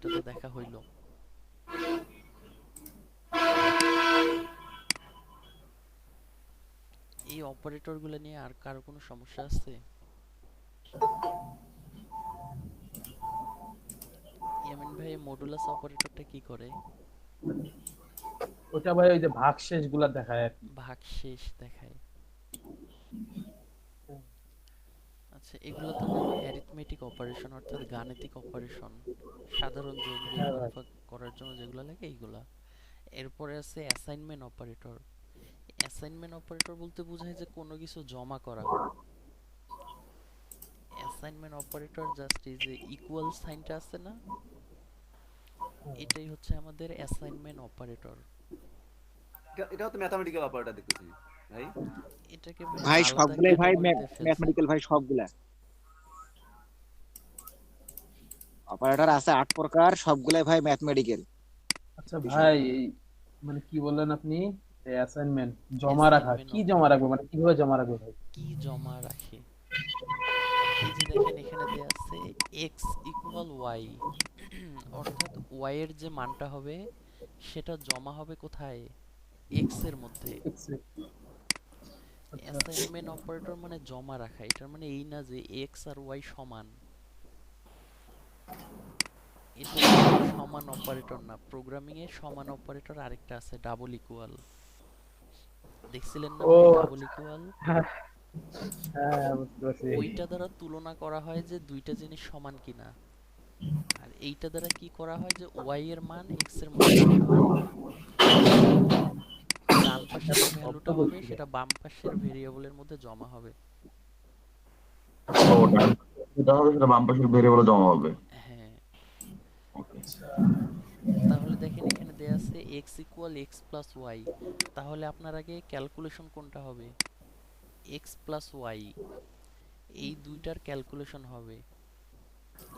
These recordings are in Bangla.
এটা তো দেখা হইলো। এই অপারেটরগুলো নিয়ে আর কারো কোনো সমস্যা আছে? ইয়ামিন ভাই, মডুলাস অপারেটরটা কি করে? ওটা ভাই ওই যে ভাগশেষ গুলা দেখায় আর কি। ভাগশেষ দেখায়। আচ্ছা, এগুলো তো গেল অ্যারিথমেটিক অপারেশন, অর্থাৎ গাণিতিক অপারেশন, সাধারণ যোগ বিয়োগ হ্যাঁ গুণ ভাই। ভাগ করার জন্য যেগুলো লাগে এইগুলা। এরপরে আছে অ্যাসাইনমেন্ট অপারেটর। অ্যাসাইনমেন্ট অপারেটর বলতে বোঝায় যে কোনো কিছু জমা করা। অ্যাসাইনমেন্ট অপারেটর জাস্ট এই যে ইকুয়াল সাইনটা আছে না, এটাই হচ্ছে আমাদের অ্যাসাইনমেন্ট অপারেটর। এটাও তো ম্যাথমেটিক্যাল অপারেটর দেখতেছি ভাই। এটাকে ভাই ভাই আলাদা সবগুলাই ভাই ক্যাটাগরিতে ফেলছে। ম্যাথমেটিক্যাল ভাই সবগুলা। অপারেটর আছে 8 প্রকার, সবগুলাই ভাই ম্যাথমেটিক্যাল আচ্ছা বিষয়। ভাই, এই মানে কি বললেন আপনি? অ্যাসাইনমেন্ট জমা রাখা, অ্যাসাইনমেন্ট কি জমা রাখবো অপারেটর মানে কিভাবে জমা রাখবো ভাই? কি জমা রাখে? এই যে দেখেন এখানে দেয়া আছে এক্স ইকুয়াল ওয়াই, অর্থাৎ ওয়াই এর যে মানটা হবে সেটা জমা হবে কোথায়? এক্স এর মধ্যে। আচ্ছা। অ্যাসাইনমেন্ট অপারেটর মানে জমা রাখা, এটার মানে এই না যে এক্স আর ওয়াই সমান। এটা কিন্তু সমান অপারেটর না, প্রোগ্রামিং এ সমান অপারেটর আরেকটা আছে, ডাবল ইকুয়াল। দেখছিলেন না ও ভাই ডাবল আচ্ছা। ইকুয়াল? হ্যাঁ, হ্যাঁ, বুঝতে পারছি। ওইটা দ্বারা তুলনা করা হয় যে দুইটা জিনিস সমান কিনা। আর এইটা দ্বারা কি করা হয় যে ওয়াই এর মান এক্স এর মধ্যে রাখা হয়। ডান পাশে যে শব্দ ভ্যালুটা হবে করছিল। সেটা বাম পাশের ভেরিয়েবলের মধ্যে জমা হবে। ও ডান পাশে যেটা হবে সেটা বাম পাশের ভেরিয়েবলে জমা হবে। হ্যাঁ। ওকে। তাহলে দেখেন এখানে দেয়া আছে x equal x plus y, তাহলে আপনার আগে ক্যালকুলেশন কোনটা হবে? এক্স প্লাস ওয়াই, এই দুইটার ক্যালকুলেশন হবে।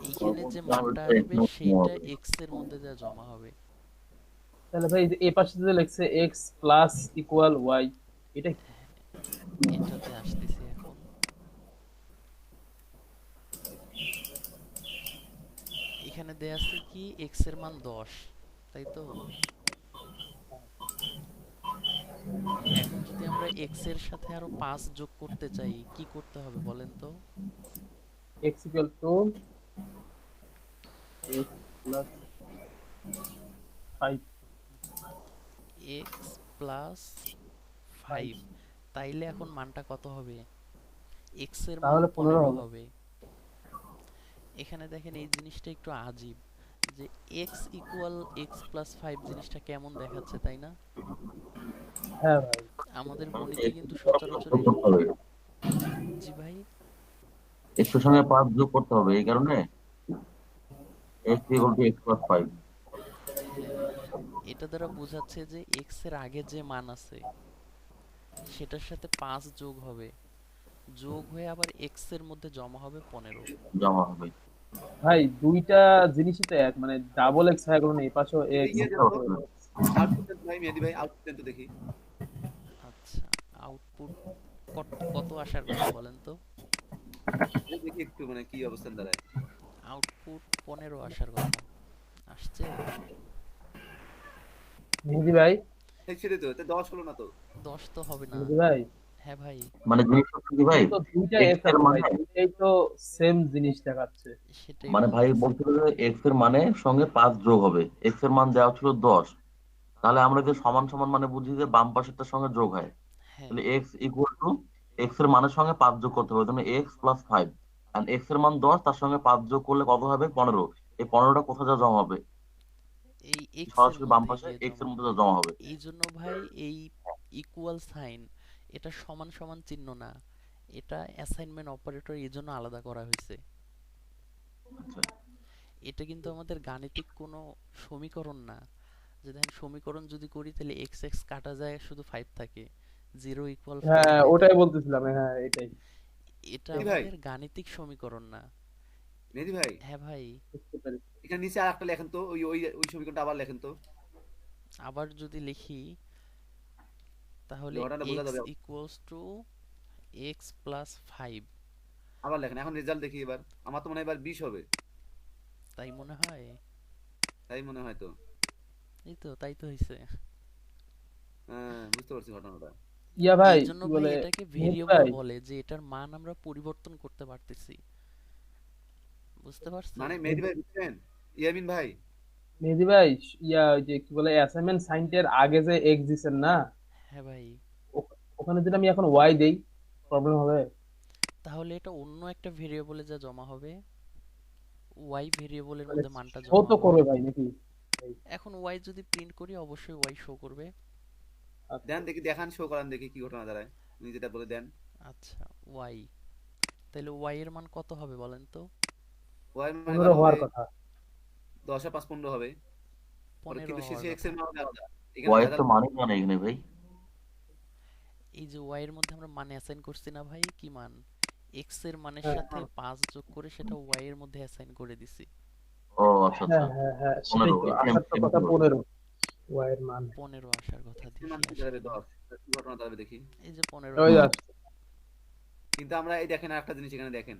এইখানে যে মানটা আসবে সেইটা এক্স এর মধ্যে যা জমা হবে। তাহলে ভাই এই পাশে যে লেখছে এক্স প্লাস ইকুয়াল ওয়াই, এটা কি? এটাতে আসতেছি এখন। এখানে দেয়া আছে কি এক্স এর মান 10, তাই তো? এখন যদি আমরা এক্স এর সাথে আরো 5 যোগ করতে চাই কি করতে হবে বলেন তো? X equal to x plus 5। X plus 5 5, তাইলে এখন মানটা কত হবে? এক্স এর মান তাহলে 15 15 হবে। হবে। এখানে দেখেন এই জিনিসটা একটু আজীব, যে এক্স ইকুয়াল এক্স প্লাস 5 জিনিসটা কেমন দেখাচ্ছে তাই না? হ্যাঁ ভাই। আমাদের মানে গণিতে এক্স কিন্তু এর সাথে 5 সচরাচর যোগ করতে হবে। জি ভাই। এক্স এর সঙ্গে 5 যোগ করতে হবে, এই কারণে x equal to x plus 5। হ্যাঁ, এটা দ্বারা বোঝাচ্ছে যে এক্স এর আগে যে মান আছে সেটার সাথে 5 যোগ হবে, যোগ হয়ে আবার এক্স এর মধ্যে জমা হবে 15। জমা হবে। ভাই দুইটা জিনিসই তো এক, মানে ডাবল এক্স হয়ে গেল না, এই পাশেও এটা এক্স। ইয়ে বুঝতে দেন তো, পারছো? আউটপুট দেন ভাই, মেহেদী ভাই আউটপুট দেন তো দেখি। আচ্ছা, আউটপুট কত কত আসার কথা বলেন তো? দেখি একটু মানে কি অবস্থান দাঁড়ায়। আউটপুট 15 আসার কথা। আসছে? মেহেদি ভাই। এই সেটাই তো, এতে 10 হলো না তো। 10 তো হবে না। মেহেদি ভাই, হ্যাঁ ভাই। মানে জিনিসটা হচ্ছে কি ভাই, এখানে তো দুইটা এক্স এস এর আছে ভাই, মানে, দুইটাই তো সেম জিনিস দেখাচ্ছে। সেটাই মানে ভাই বলতেছি। বলছিল যে এক্স এর মানে সঙ্গে 5 যোগ হবে, এক্স এর মান দেওয়া ছিল 10। তাহলে আমরা যে সমান সমান মানে বুঝি যে বাম পাশেরটার সঙ্গে যোগ হয়। হ্যাঁ। তাহলে এক্স ইকুয়াল টু এক্স এর মানের সঙ্গে 5 যোগ করতে হবে, তুমি এক্স প্লাস 5। আর এক্স এর মান 10, তার সঙ্গে 5 যোগ করলে কত হবে? 15। এই 15টা কোথায় যা জমা হবে? এই এক্স এর সরাসরি বাম মধ্যেই পাশে গিয়ে এক্স এর জমা মধ্যে হবে। যা জমা হবে। এই জন্য ভাই এই ইকুয়াল সাইন, এটা সমান সমান চিহ্ন না, এটা অ্যাসাইনমেন্ট অপারেটর এই জন্য আলাদা করা হয়েছে। আচ্ছা। এটা কিন্তু আমাদের গাণিতিক কোনো সমীকরণ না, যে দেখেন সমীকরণ যদি করি তাহলে এক্স এক্স কাটা যায়, শুধু 5 থাকে, জিরো ইকুয়াল 5 হ্যাঁ তাই তো? ওটাই বলতেছিলাম, হ্যাঁ এটাই। এটা মেহেদী ভাই, আমাদের গাণিতিক সমীকরণ না। মেহেদী ভাই, হ্যাঁ ভাই। বুঝতে পেরেছি। এখানে নিচে আর একটা লেখেন তো, ওই ওই ওই সমীকরণটা আবার লেখেন তো। আবার যদি লিখি তাহলে ঘটনাটা বোঝা এক্স যাবে। ইকুয়ালস টু এক্স প্লাস 5, আবার লেখেন, এখন রেজাল্ট দেখি এবার। আমার তো মনে হয় এবার 20 হবে। তাই মনে হয়। তাই মনে হয় তো। এই তো তাই তো হইছে। হ্যাঁ, বুঝতে পারছি ঘটনাটা। ইয়া এই ভাই জন্য কি ভাই বলে, এটাকে মেহেদী ভেরিয়েবল ভাই, বলে, যে এটার মান আমরা পরিবর্তন করতে পারতেছি। বুঝতে পারছেন? মানে মেহেদী ভাই বুঝছেন, ইয়ামিন ভাই, মেহেদী ভাই, ইয়া ওই যে কি বলে অ্যাসাইনমেন্ট সাইনটের আগে যে এক্স দিছেন না, হ্যাঁ ভাই। ওখানে যদি আমি এখন ওয়াই দেই, প্রবলেম হবে? তাহলে এটা অন্য একটা ভেরিয়েবলে যা জমা হবে, ওয়াই ভেরিয়েবলের মানে মধ্যে মানটা শো জমা তো হবে। করবে ভাই নাকি? এই, এখন ওয়াই যদি প্রিন্ট করি অবশ্যই ওয়াই শো করবে। আচ্ছা, দেন দেখি, দেখান, শো করান দেখি কি ঘটনা দাঁড়ায়, উনি যেটা বলে দেন। আচ্ছা, ওয়াই, তাহলে ওয়াই এর মান কত হবে বলেন তো? ওয়াই মানে 15 এবার হবে হওয়ার কথা। 10 আর 5 15 হবে। ওর 15 কিন্তু হওয়ার শেষে এক্স কথা। এর মান হবে আলাদা। এখানে ওয়াই এর তো ভেজাল। মানই মানে এখানে ভাই। এই যে ওয়াই এর মধ্যে আমরা মানে অ্যাসাইন করছি না ভাই, কি মান? এক্স এর মানের হ্যাঁ সাথে 5 যোগ করে সেটা ওয়াই এর মধ্যে অ্যাসাইন করে দিছি। ও আচ্ছা আচ্ছা। হ্যাঁ হ্যাঁ হ্যাঁ, সেটাই 15 তো সেম আসার তো সেম কথা, 15 ওয়াই এর মান। 15 আসার কথা, এক্স এর মান দেখি কি আসে দাঁড়াবে কিনা। 10, কি ঘটনা দাঁড়াবে দেখি। এই যে 15 ওই আসছে। আসছে। কিন্তু আমরা এই দেখেন আরেকটা জিনিস এখানে দেখেন,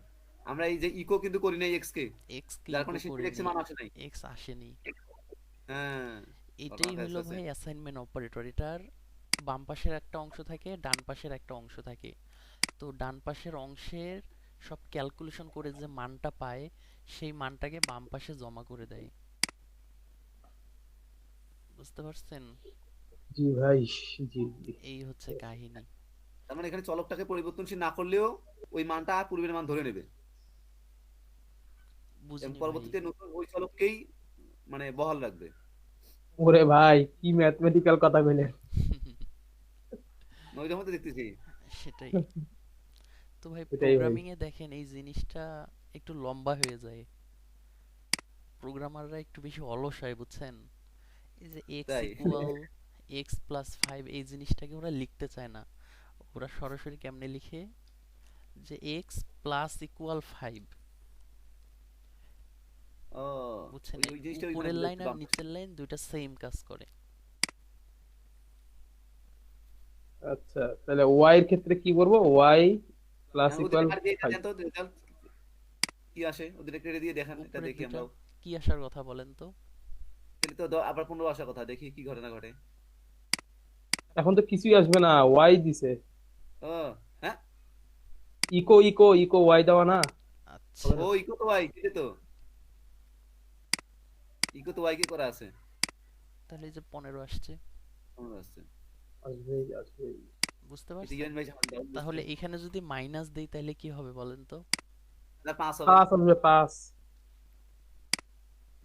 আমরা এই যে ইকো কিন্তু করি নাই এক্স কে, এক্স কে যার ইকো কারণে শেষে এক্স এর করিনি, মান আসে নাই। এক্স আসেনি। হ্যাঁ, ঘটনা এটাই ফেস হলো আছে। ভাই অ্যাসাইনমেন্ট অপারেটর। এটার বাম পাশের একটা অংশ থাকে, ডান পাশের একটা অংশ থাকে। তো ডান পাশের অংশের সব ক্যালকুলেশন করে যে মানটা পায়, সেই মানটাকে বাম পাশে জমা করে দেয়। বুঝতে পারছেন? জি ভাই, জি জি। এই হচ্ছে কাহিনী। তার মানে এখানে চলকটাকে পরিবর্তনশীল না করলেও ওই মানটা পূর্বের মান ধরে নেবে, এবং বুঝিনি ভাই। পরবর্তীতে নতুন ওই চলককেই মানে বহাল রাখবে। ওরে ভাই কি ম্যাথমেটিক্যাল কথা কইলেন। ওইটার মধ্যে দেখতেছি। সেটাই। তো ভাই এটাই ভাই। প্রোগ্রামিং এ দেখেন এই জিনিসটা একটু লম্বা হয়ে যায়। প্রোগ্রামাররা একটু বেশি অলস হয়, বুঝছেন? এই যে এক্স তাই ইকুয়াল এক্স প্লাস 5 এই জিনিসটাকে ওরা লিখতে চায় না। ওরা সরাসরি কেমনে লিখে, যে এক্স প্লাস ইকুয়াল 5। ও, বুঝছেন? ওই ওই জিনিসটা ওইখানে উপরের লাইন বুঝাইছে আর বাম পাশে। নিচের লাইন দুইটা সেম কাজ করে। আচ্ছা, তাহলে ওয়াই এর ক্ষেত্রে কি করবো? ওয়াই প্লাস হ্যাঁ, ওদের ইকুয়াল আর দিয়ে 5। দেন তো রেজাল্ট কি আসে, ওদের কেটে দিয়ে দেখান, এটা উপরের দেখি দুইটা আমরাও। কি আসার কথা বলেন তো? তাহলে তো আবার 15 আসার কথা, দেখি কি ঘটনা ঘটে। এখন তো কিছুই আসবে না, ওয়াই দিছে। ও, হ্যাঁ, ইকো ইকো ইকো ওয়াই দেওয়া না, হবে আচ্ছা, না? ও ইকো তো ওয়াই দিতে তো, ইকো তো ওয়াই কে করা আছে। তাহলে এই যে 15 আসছে। কেমন আসছে? আসবেই আসবেই। বুঝতে এটা পারছেন? ইয়ামিন ভাই সামনে দাও, বুঝছে। তাহলে এখানে যদি মাইনাস দেই তাহলে কি হবে বলেন তো? না, 5 হবে। 5 আসবে, 5।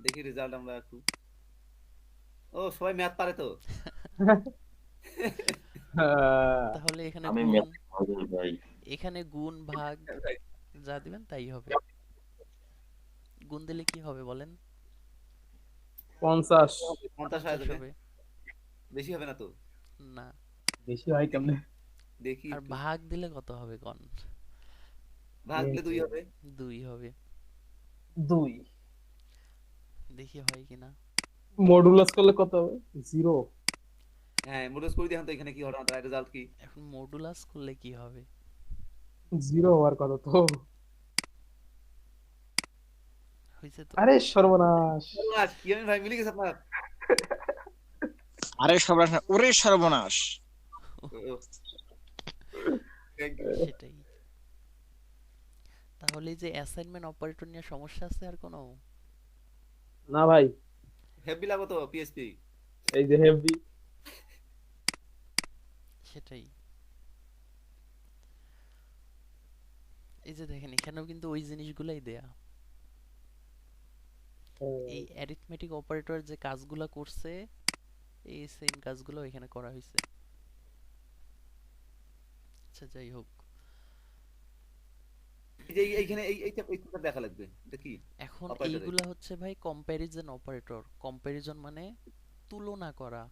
দেখি রেজাল্ট আমরা একটু। ও, সবাই ম্যাথ পারে তো। তাহলে এখানে আমি গুণ, ম্যাথ ভালো ভাই। এখানে গুণ ভাগ যা দিবেন তাই হবে। গুণ দিলে কি হবে বলেন? 50। 50 হয়ে 50 যাবে। হবে। বেশি হবে না তো? না। বেশি হয় দেখি, কেমনে? দেখি আর একটু। ভাগ দিলে কত হবে কোন? ভাগ দিলে 2 হবে। 2 হবে। 2। দেখি হয় কিনা। মডুলাস করলে কত হবে? 0। হ্যাঁ, মোডস করে দেখান তো এখানে কি ঘটনা দাঁড়ায়, রেজাল্ট কি। এখন মডুলাস করলে কি হবে? 0 হওয়ার কথা তো। হয়েছে তো? আরে সর্বনাশ। সর্বনাশ, ইয়ামিন ভাই মিলে গেছে আপনার। আরে সর্বনাশ না, ওরে সর্বনাশ। Thank you. সেটাই। তাহলে এই যে অ্যাসাইনমেন্ট অপারেটর নিয়ে সমস্যা আছে আর কোনো? না ভাই, হেভি লাগো তো পিএসপি। এই যে হেভি। সেটাই। এই যে দেখেন এখানেও কিন্তু ওই জিনিসগুলাই দেয়া। এই অ্যারিথমেটিক অপারেটর যে কাজগুলা করছে, এই সেম কাজগুলো এখানে করা হয়েছে। আচ্ছা, যাই হোক। এই যে এইখানে এইটা দেখা লাগবে, এটা কি এখন অপারেটরে। এইগুলা হচ্ছে ভাই কম্প্যারিজন অপারেটর। কম্প্যারিজন মানে তুলনা করা।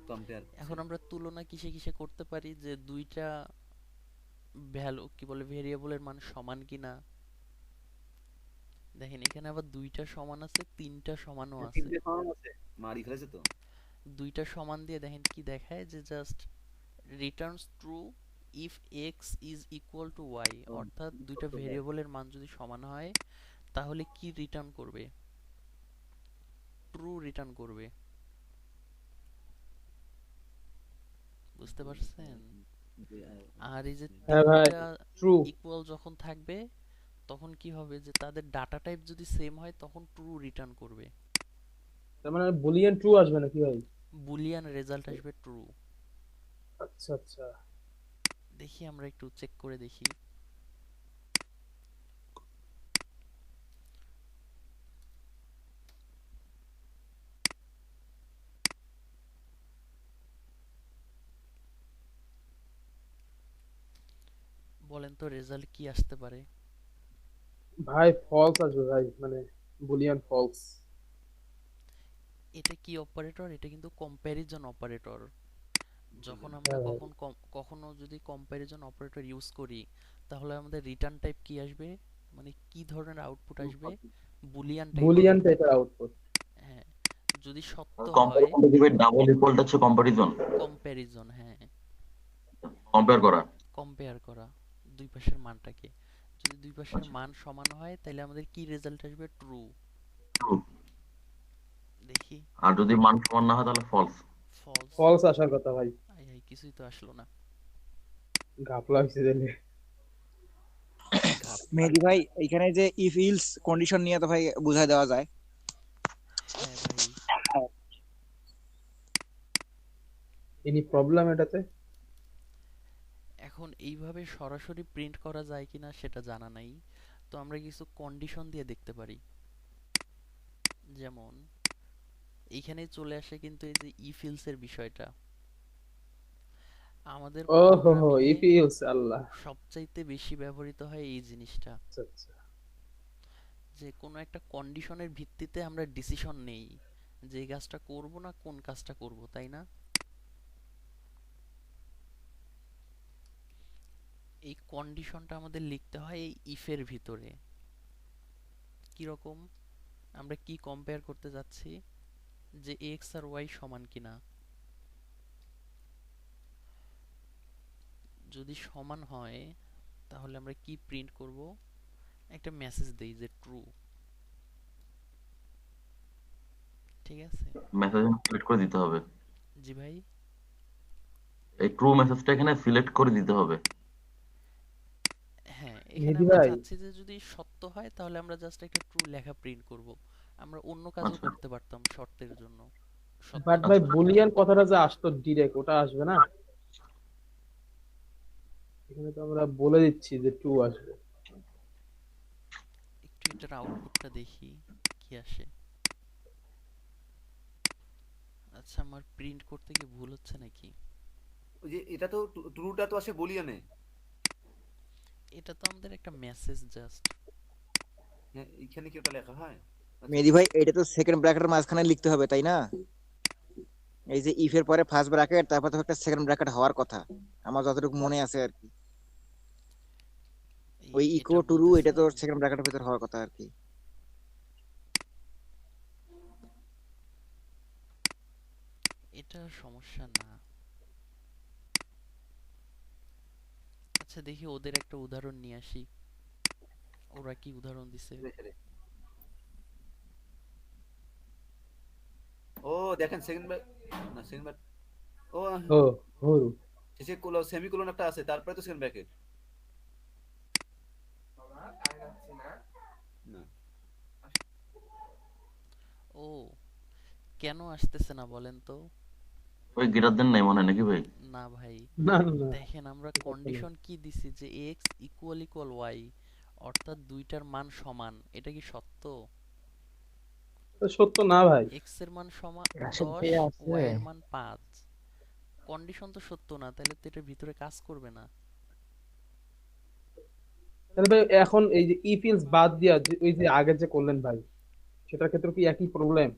কম্পেয়ার। এখন আমরা তুলনা কিসে কিসে করতে পারি, যে দুইটা ভ্যালু কি বলে ভেরিয়েবলের মান সমান কিনা। দেখেন এখানে আবার দুইটা সমান আছে, তিনটা সমানও আছে। তিনটে সমান আছে, মারি ফেলেছে তো। দুইটা সমান দিয়ে দেখেন কি দেখায়, যে just returns true if x is equal to y. অর্থাৎ দুইটা ভেরিয়েবলের মান যদি সমান হয় তাহলে কি রিটার্ন করবে। ট্রু রিটার্ন করবে। বুঝতে পারছেন? আর এই যে হ্যাঁ ভাই, তিনটা ট্রু। ইকুয়াল যখন থাকবে তখন কি হবে যে তাদের ডাটা টাইপ যদি সেম হয় তখন ট্রু রিটার্ন করবে, তার মানে বুলিয়ান ট্রু আসবে নাকি ভাই? বুলিয়ান রেজাল্ট আসবে ট্রু। আচ্ছা আচ্ছা। দেখি আমরা একটু চেক করে দেখি। বলেন তো রেজাল্ট কি আসতে পারে? ভাই ফলস আসবে ভাই, মানে বুলিয়ান ফলস। এটা কি অপারেটর? এটা কিন্তু কম্প্যারিজন অপারেটর। যখন আমরা হ্যাঁ ভাই। কখনো যদি কম্প্যারিজন অপারেটর ইউজ করি তাহলে আমাদের রিটার্ন টাইপ কি আসবে, মানে কি ধরনের আউটপুট আসবে? বুলিয়ান টাইপের। বুলিয়ান টাইপের আউটপুট। হ্যাঁ, যদি সত্য হয় কম্পারিজন দেখবে ডাবল ইকুয়ালটা হচ্ছে কম্পারিজন, কম্প্যারিজন, হ্যাঁ, কম্পেয়ার করা। কম্পেয়ার করা দুই পাশের মানটাকে। যদি দুই পাশের মান সমান হয় তাহলে আমাদের কি রেজাল্ট আসবে? ট্রু। ট্রু। দেখি। আর যদি মান সমান না হয় তাহলে ফলস। ফলস। ফলস আসার কথা ভাই। আই হাই, কিছুই তো আসলো না। ঘাপলা হয়েছে তাহলে। মেহেদি ভাই এখানে যে ইফ ইলস কন্ডিশন নিয়ে তো ভাই বুঝাই দেওয়া যায়। হ্যাঁ ভাই, এনি প্রবলেম এটাতে? এখন এইভাবে সরাসরি প্রিন্ট করা যায় কিনা সেটা জানা নাই, তো আমরা কিছু কন্ডিশন দিয়ে দেখতে পারি। যেমন এইখানে চলে আসে কিন্তু এই যে ইফ ইলস এর বিষয়টা আমাদের ও হো হো, প্রোগ্রামিং এ ইফ ইলস, আল্লাহ। সবচাইতে বেশি ব্যবহৃত হয় এই জিনিসটা, আচ্ছা আচ্ছা। যে কোনো একটা কন্ডিশনের ভিত্তিতে আমরা ডিসিশন নেই যে এই কাজটা করব না কোন কাজটা করব, তাই না? এই কন্ডিশনটা আমাদের লিখতে হয় এই ইফের ভিতরে। কি রকম? আমরা কি কম্পেয়ার করতে যাচ্ছি? যে এক্স আর ওয়াই সমান কিনা। যদি সমান হয় তাহলে আমরা কি প্রিন্ট করব? একটা মেসেজ দেই যে ট্রু। ঠিক আছে? মেসেজ সিলেক্ট করে দিতে হবে। জি ভাই। এই ট্রু মেসেজটা এখানে সিলেক্ট করে দিতে হবে। হ্যাঁ, এখানে মেহেদি আমরা ভাই, চাচ্ছি যে যদি সত্য হয় তাহলে আমরা জাস্ট একটা ট্রু লেখা প্রিন্ট করব। আমরা অন্য কাজও আচ্ছা করতে পারতাম শর্তের জন্য, সত্য বাট না ভাই হলে। বুলিয়ান কথাটা যে আসতো ডিরেক্ট, ওটা আসবে না? এখানে তো আমরা বলে দিচ্ছি যে ট্রু আসবে। একটু এটার আউটপুটটা দেখি কি আসে। আচ্ছা, আমার প্রিন্ট করতে গিয়ে ভুল হচ্ছে নাকি? ওই যে এটা তো ট্রুটা তো আসে বুলিয়ানে। এটা তো আমাদের একটা মেসেজ জাস্ট। হ্যাঁ, এখানে কি ওটা লেখা হয়? আচ্ছা মেহেদি আচ্ছা। ভাই এটা তো সেকেন্ড ব্র্যাকেটের মাঝখানে লিখতে হবে তাই না? এই যে ইফ এর পরে ফার্স্ট ব্র্যাকেট তারপর তো একটা সেকেন্ড ব্র্যাকেট হওয়ার কথা, আমার যতটুকু মনে আছে আর কি। ওই ইকো এটা টুরু এটা তো বলতেছেন? সেকেন্ড ব্র্যাকেটের ভিতর হওয়ার কথা আর কি। এটা সমস্যা না। আচ্ছা, দেখি ওদের একটা উদাহরণ নিয়ে আসি, ওরা কি উদাহরণ দিছে। ও দেখেন সেকেন্ড না সেকেন্ড ও ও হো। শেষে সেমিকোলন একটা আছে, তারপরে তো সেকেন্ড ব্র্যাকেট। না ও, কেন আসতেছে না বলেন তো? ওই গ্রেটার দেন নাই মনে হয় নাকি ভাই? না ভাই, না না না, দেখেন আমরা এটা তো না। কন্ডিশন কি দিছি যে এক্স ইকুয়াল ইকুয়াল ওয়াই, অর্থাৎ দুইটার মান সমান। এটা কি সত্য? এটা সত্য না ভাই। এক্স এর মান সমান রাশেদ 10, ভাই আছে? ওয়াই এর মান 5। কন্ডিশন তো সত্য না, তাহলে তো এটার ভিতরে কাজ করবে না। তাহলে ভাই এখন এই যে ইফ ইলস বাদ দিয়া ওই যে আগে যে করলেন ভাই, সেটার ক্ষেত্রে কি একই প্রবলেম?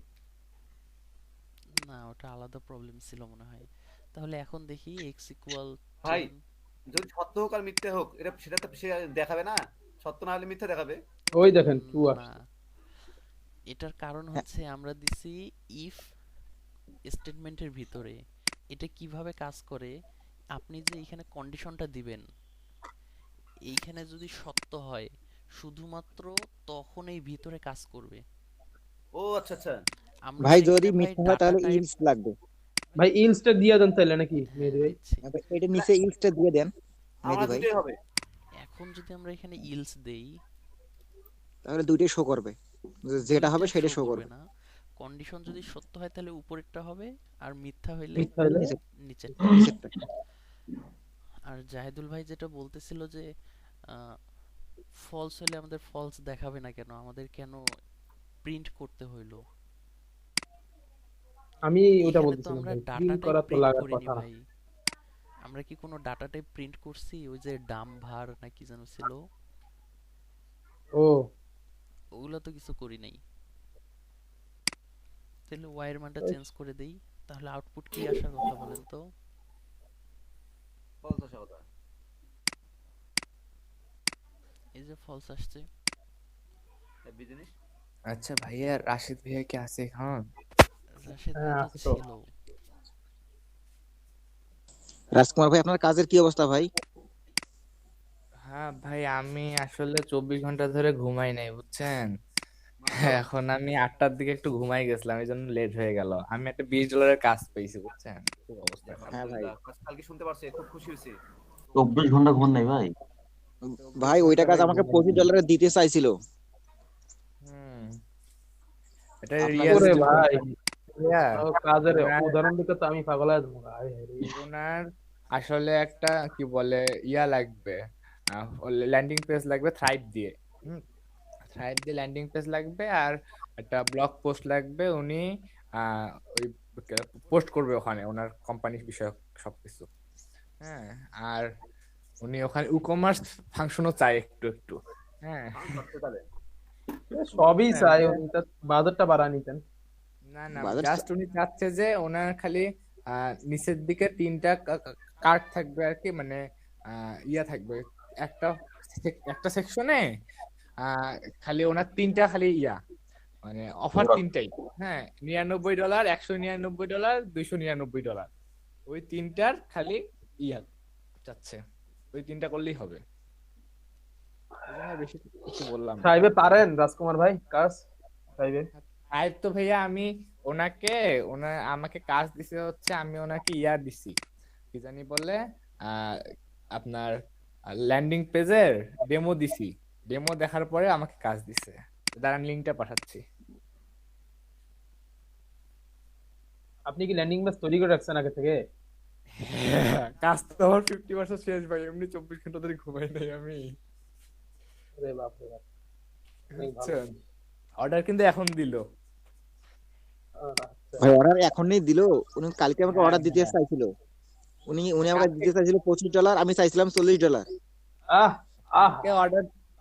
না, ওটা আলাদা প্রবলেম ছিল মনে হয়। তাহলে এখন দেখি এক্স ইকুয়াল ভাই, 10। যদি সত্য হোক আর মিথ্যে হোক এটা সেটা তো সে দেখাবে না। সত্য না হলে মিথ্যা দেখাবে। ওই দেখেন ট্রু না, আসছে। এটার কারণ হ্যাঁ, হচ্ছে আমরা দিছি ইফ স্টেটমেন্টের ভিতরে। এটা কিভাবে কাজ করে? আপনি যে এখানে কন্ডিশনটা দিবেন, এইখানে যদি সত্য হয় শুধুমাত্র তখন এই ভিতরে কাজ করবে। ও আচ্ছা আচ্ছা। আমরা ভাই যদি এখানে ভাই মিথ্যা হয় ডাটা তাহলে টাইপ ইলস লাগবে। ভাই ইলস্টা দিয়া দেন তাইলে নাকি মেহেদি ভাই? দিচ্ছি। ভাই এটা নিচে ইলসটা দিয়ে দেন আমরা মেহেদি ভাই, দুটোই হবে। এখন যদি আমরা এখানে ইলস দেই, তাহলে দুইটাই শো করবে, যেটা হবে দুইটাই সেটা শো শো করবে করবে। না। কন্ডিশন যদি সত্য হয় তাহলে উপরেরটা হবে, আর মিথ্যা হইলে মিথ্যা হইলে নিচে নিচেরটা। নিচেরটা। আর জাহিদুল ভাই যেটা বলতেছিল যে ফলস হলে আমাদের ফলস দেখাবে না কেন, আমাদের কেন প্রিন্ট করতে হইলো? আমি ওটা এখানে তো বলতেছিলাম আমরা ভাই, ডাটা প্রিন্ট টাইপ করা তো প্রিন্ট লাগার করিনি কথা না। ভাই। আমরা কি কোনো ডাটা টাইপ প্রিন্ট করছি? ওই যে ডাম ভার না কি যেন ছিল, ও ওগুলো তো কিছু করি নাই। তাহলে ওয়াই এর মানটা চেঞ্জ করে দেই, তাহলে আউটপুট কি আসার কথা বলেন তো? ফলস আসা কথা। এই যে ফলস আসছে। হেভি জিনিস। আচ্ছা ভাইয়া, রাশিদ ভাইয়া কি আছে এখন? রাশেদ ভাই হ্যাঁ তো আছে তো। ছিল। রাজকুমার ভাই আপনার কাজের কি অবস্থা ভাই? হ্যাঁ ভাই, আমি আসলে 24 ঘন্টা ধরে ঘুমাই নাই বুঝছেন। এখন আমি 8টার দিকে একটু ঘুমাই গেছিলাম, এই জন্য লেট হয়ে গেল। আমি একটা $20 কাজ পেয়েছি বুঝছেন, খুব অবস্থা খারাপ। হ্যাঁ ভাই। আলহামদুলিল্লাহ, কালকে শুনতে পারছি, খুব খুশি হয়েছি। 24 ঘন্টা ঘুম নাই ভাই? ভাই ওইটা কাজ আমাকে $25 দিতে চাইছিল হুম, এটা আপনার রিয়েল ওরে স্টোরি ভাই, ভাইয়া। ও কাজের ওনার উদাহরণ দিতে তো আমি পাগল হয়ে যাবো। আরে আরে, ওনার আসলে একটা কি বলে ইয়া লাগবে, ল্যান্ডিং পেজ লাগবে থ্রাইভ দিয়ে। থ্রাইভ দিয়ে ল্যান্ডিং পেজ লাগবে, আর একটা ব্লগ পোস্ট লাগবে। উনি ওই পোস্ট করবে ওখানে ওনার কোম্পানি বিষয়ক সবকিছু। হ্যাঁ, আর উনি ওখানে ই কমার্স ফাংশনও চায় একটু একটু। হ্যাঁ, করতে তাহলে সবই হ্যাঁ, চাই, উনি তার বাজারটা বাড়ায় নিতেন। না না, বাজার। জাস্ট উনি চাচ্ছে যে ওনার খালি নিচের দিকে 3টা কার্ড থাকবে আর কি, মানে ইয়া থাকবে একটা একটা সেকশনে, আহ খালি ওনার 3টা খালি ইয়া, মানে অফার 3টাই। হ্যাঁ, $99, $199, $299, ওই 3টার খালি ইয়া চাচ্ছে। ওই 3টা করলেই হবে, এই জন্য আর বেশি কিছু বললাম না। সাহেবে পারেন রাজকুমার ভাই কাজ? সাহেবে আর তো ভাইয়া আমি ওনাকে আমাকে কাজ দিছে হচ্ছে, আমি ওনাকে ইয়া দিছি, কি জানি বলে, আহ আপনার ল্যান্ডিং পেজের ডেমো দিছি। ডেমো দেখার পরে আমাকে কাজ দিছে, দাঁড়ান লিঙ্কটা পাঠাচ্ছি। আপনি কি ল্যান্ডিং পেজ তৈরি করে রাখছেন আগে থেকে? কাজ তো আমার 50% শেষ ভাই, এমনি 24 ঘন্টা ধরে ঘুমাই নাই আমি, আরে বাপ রে বাপ, অনেক ভালো। বুঝছেন। অর্ডার কিন্তু এখন দিল। আচ্ছা। ভাই অর্ডার এখনই দিলো? উনি কালকে আমাকে হ্যাঁ অর্ডার দিতে হ্যাঁ, চাইছিল। উনি আমাকে কালকে দিতে চাইছিল $25, আমি চাইছিলাম $40। আহ আহ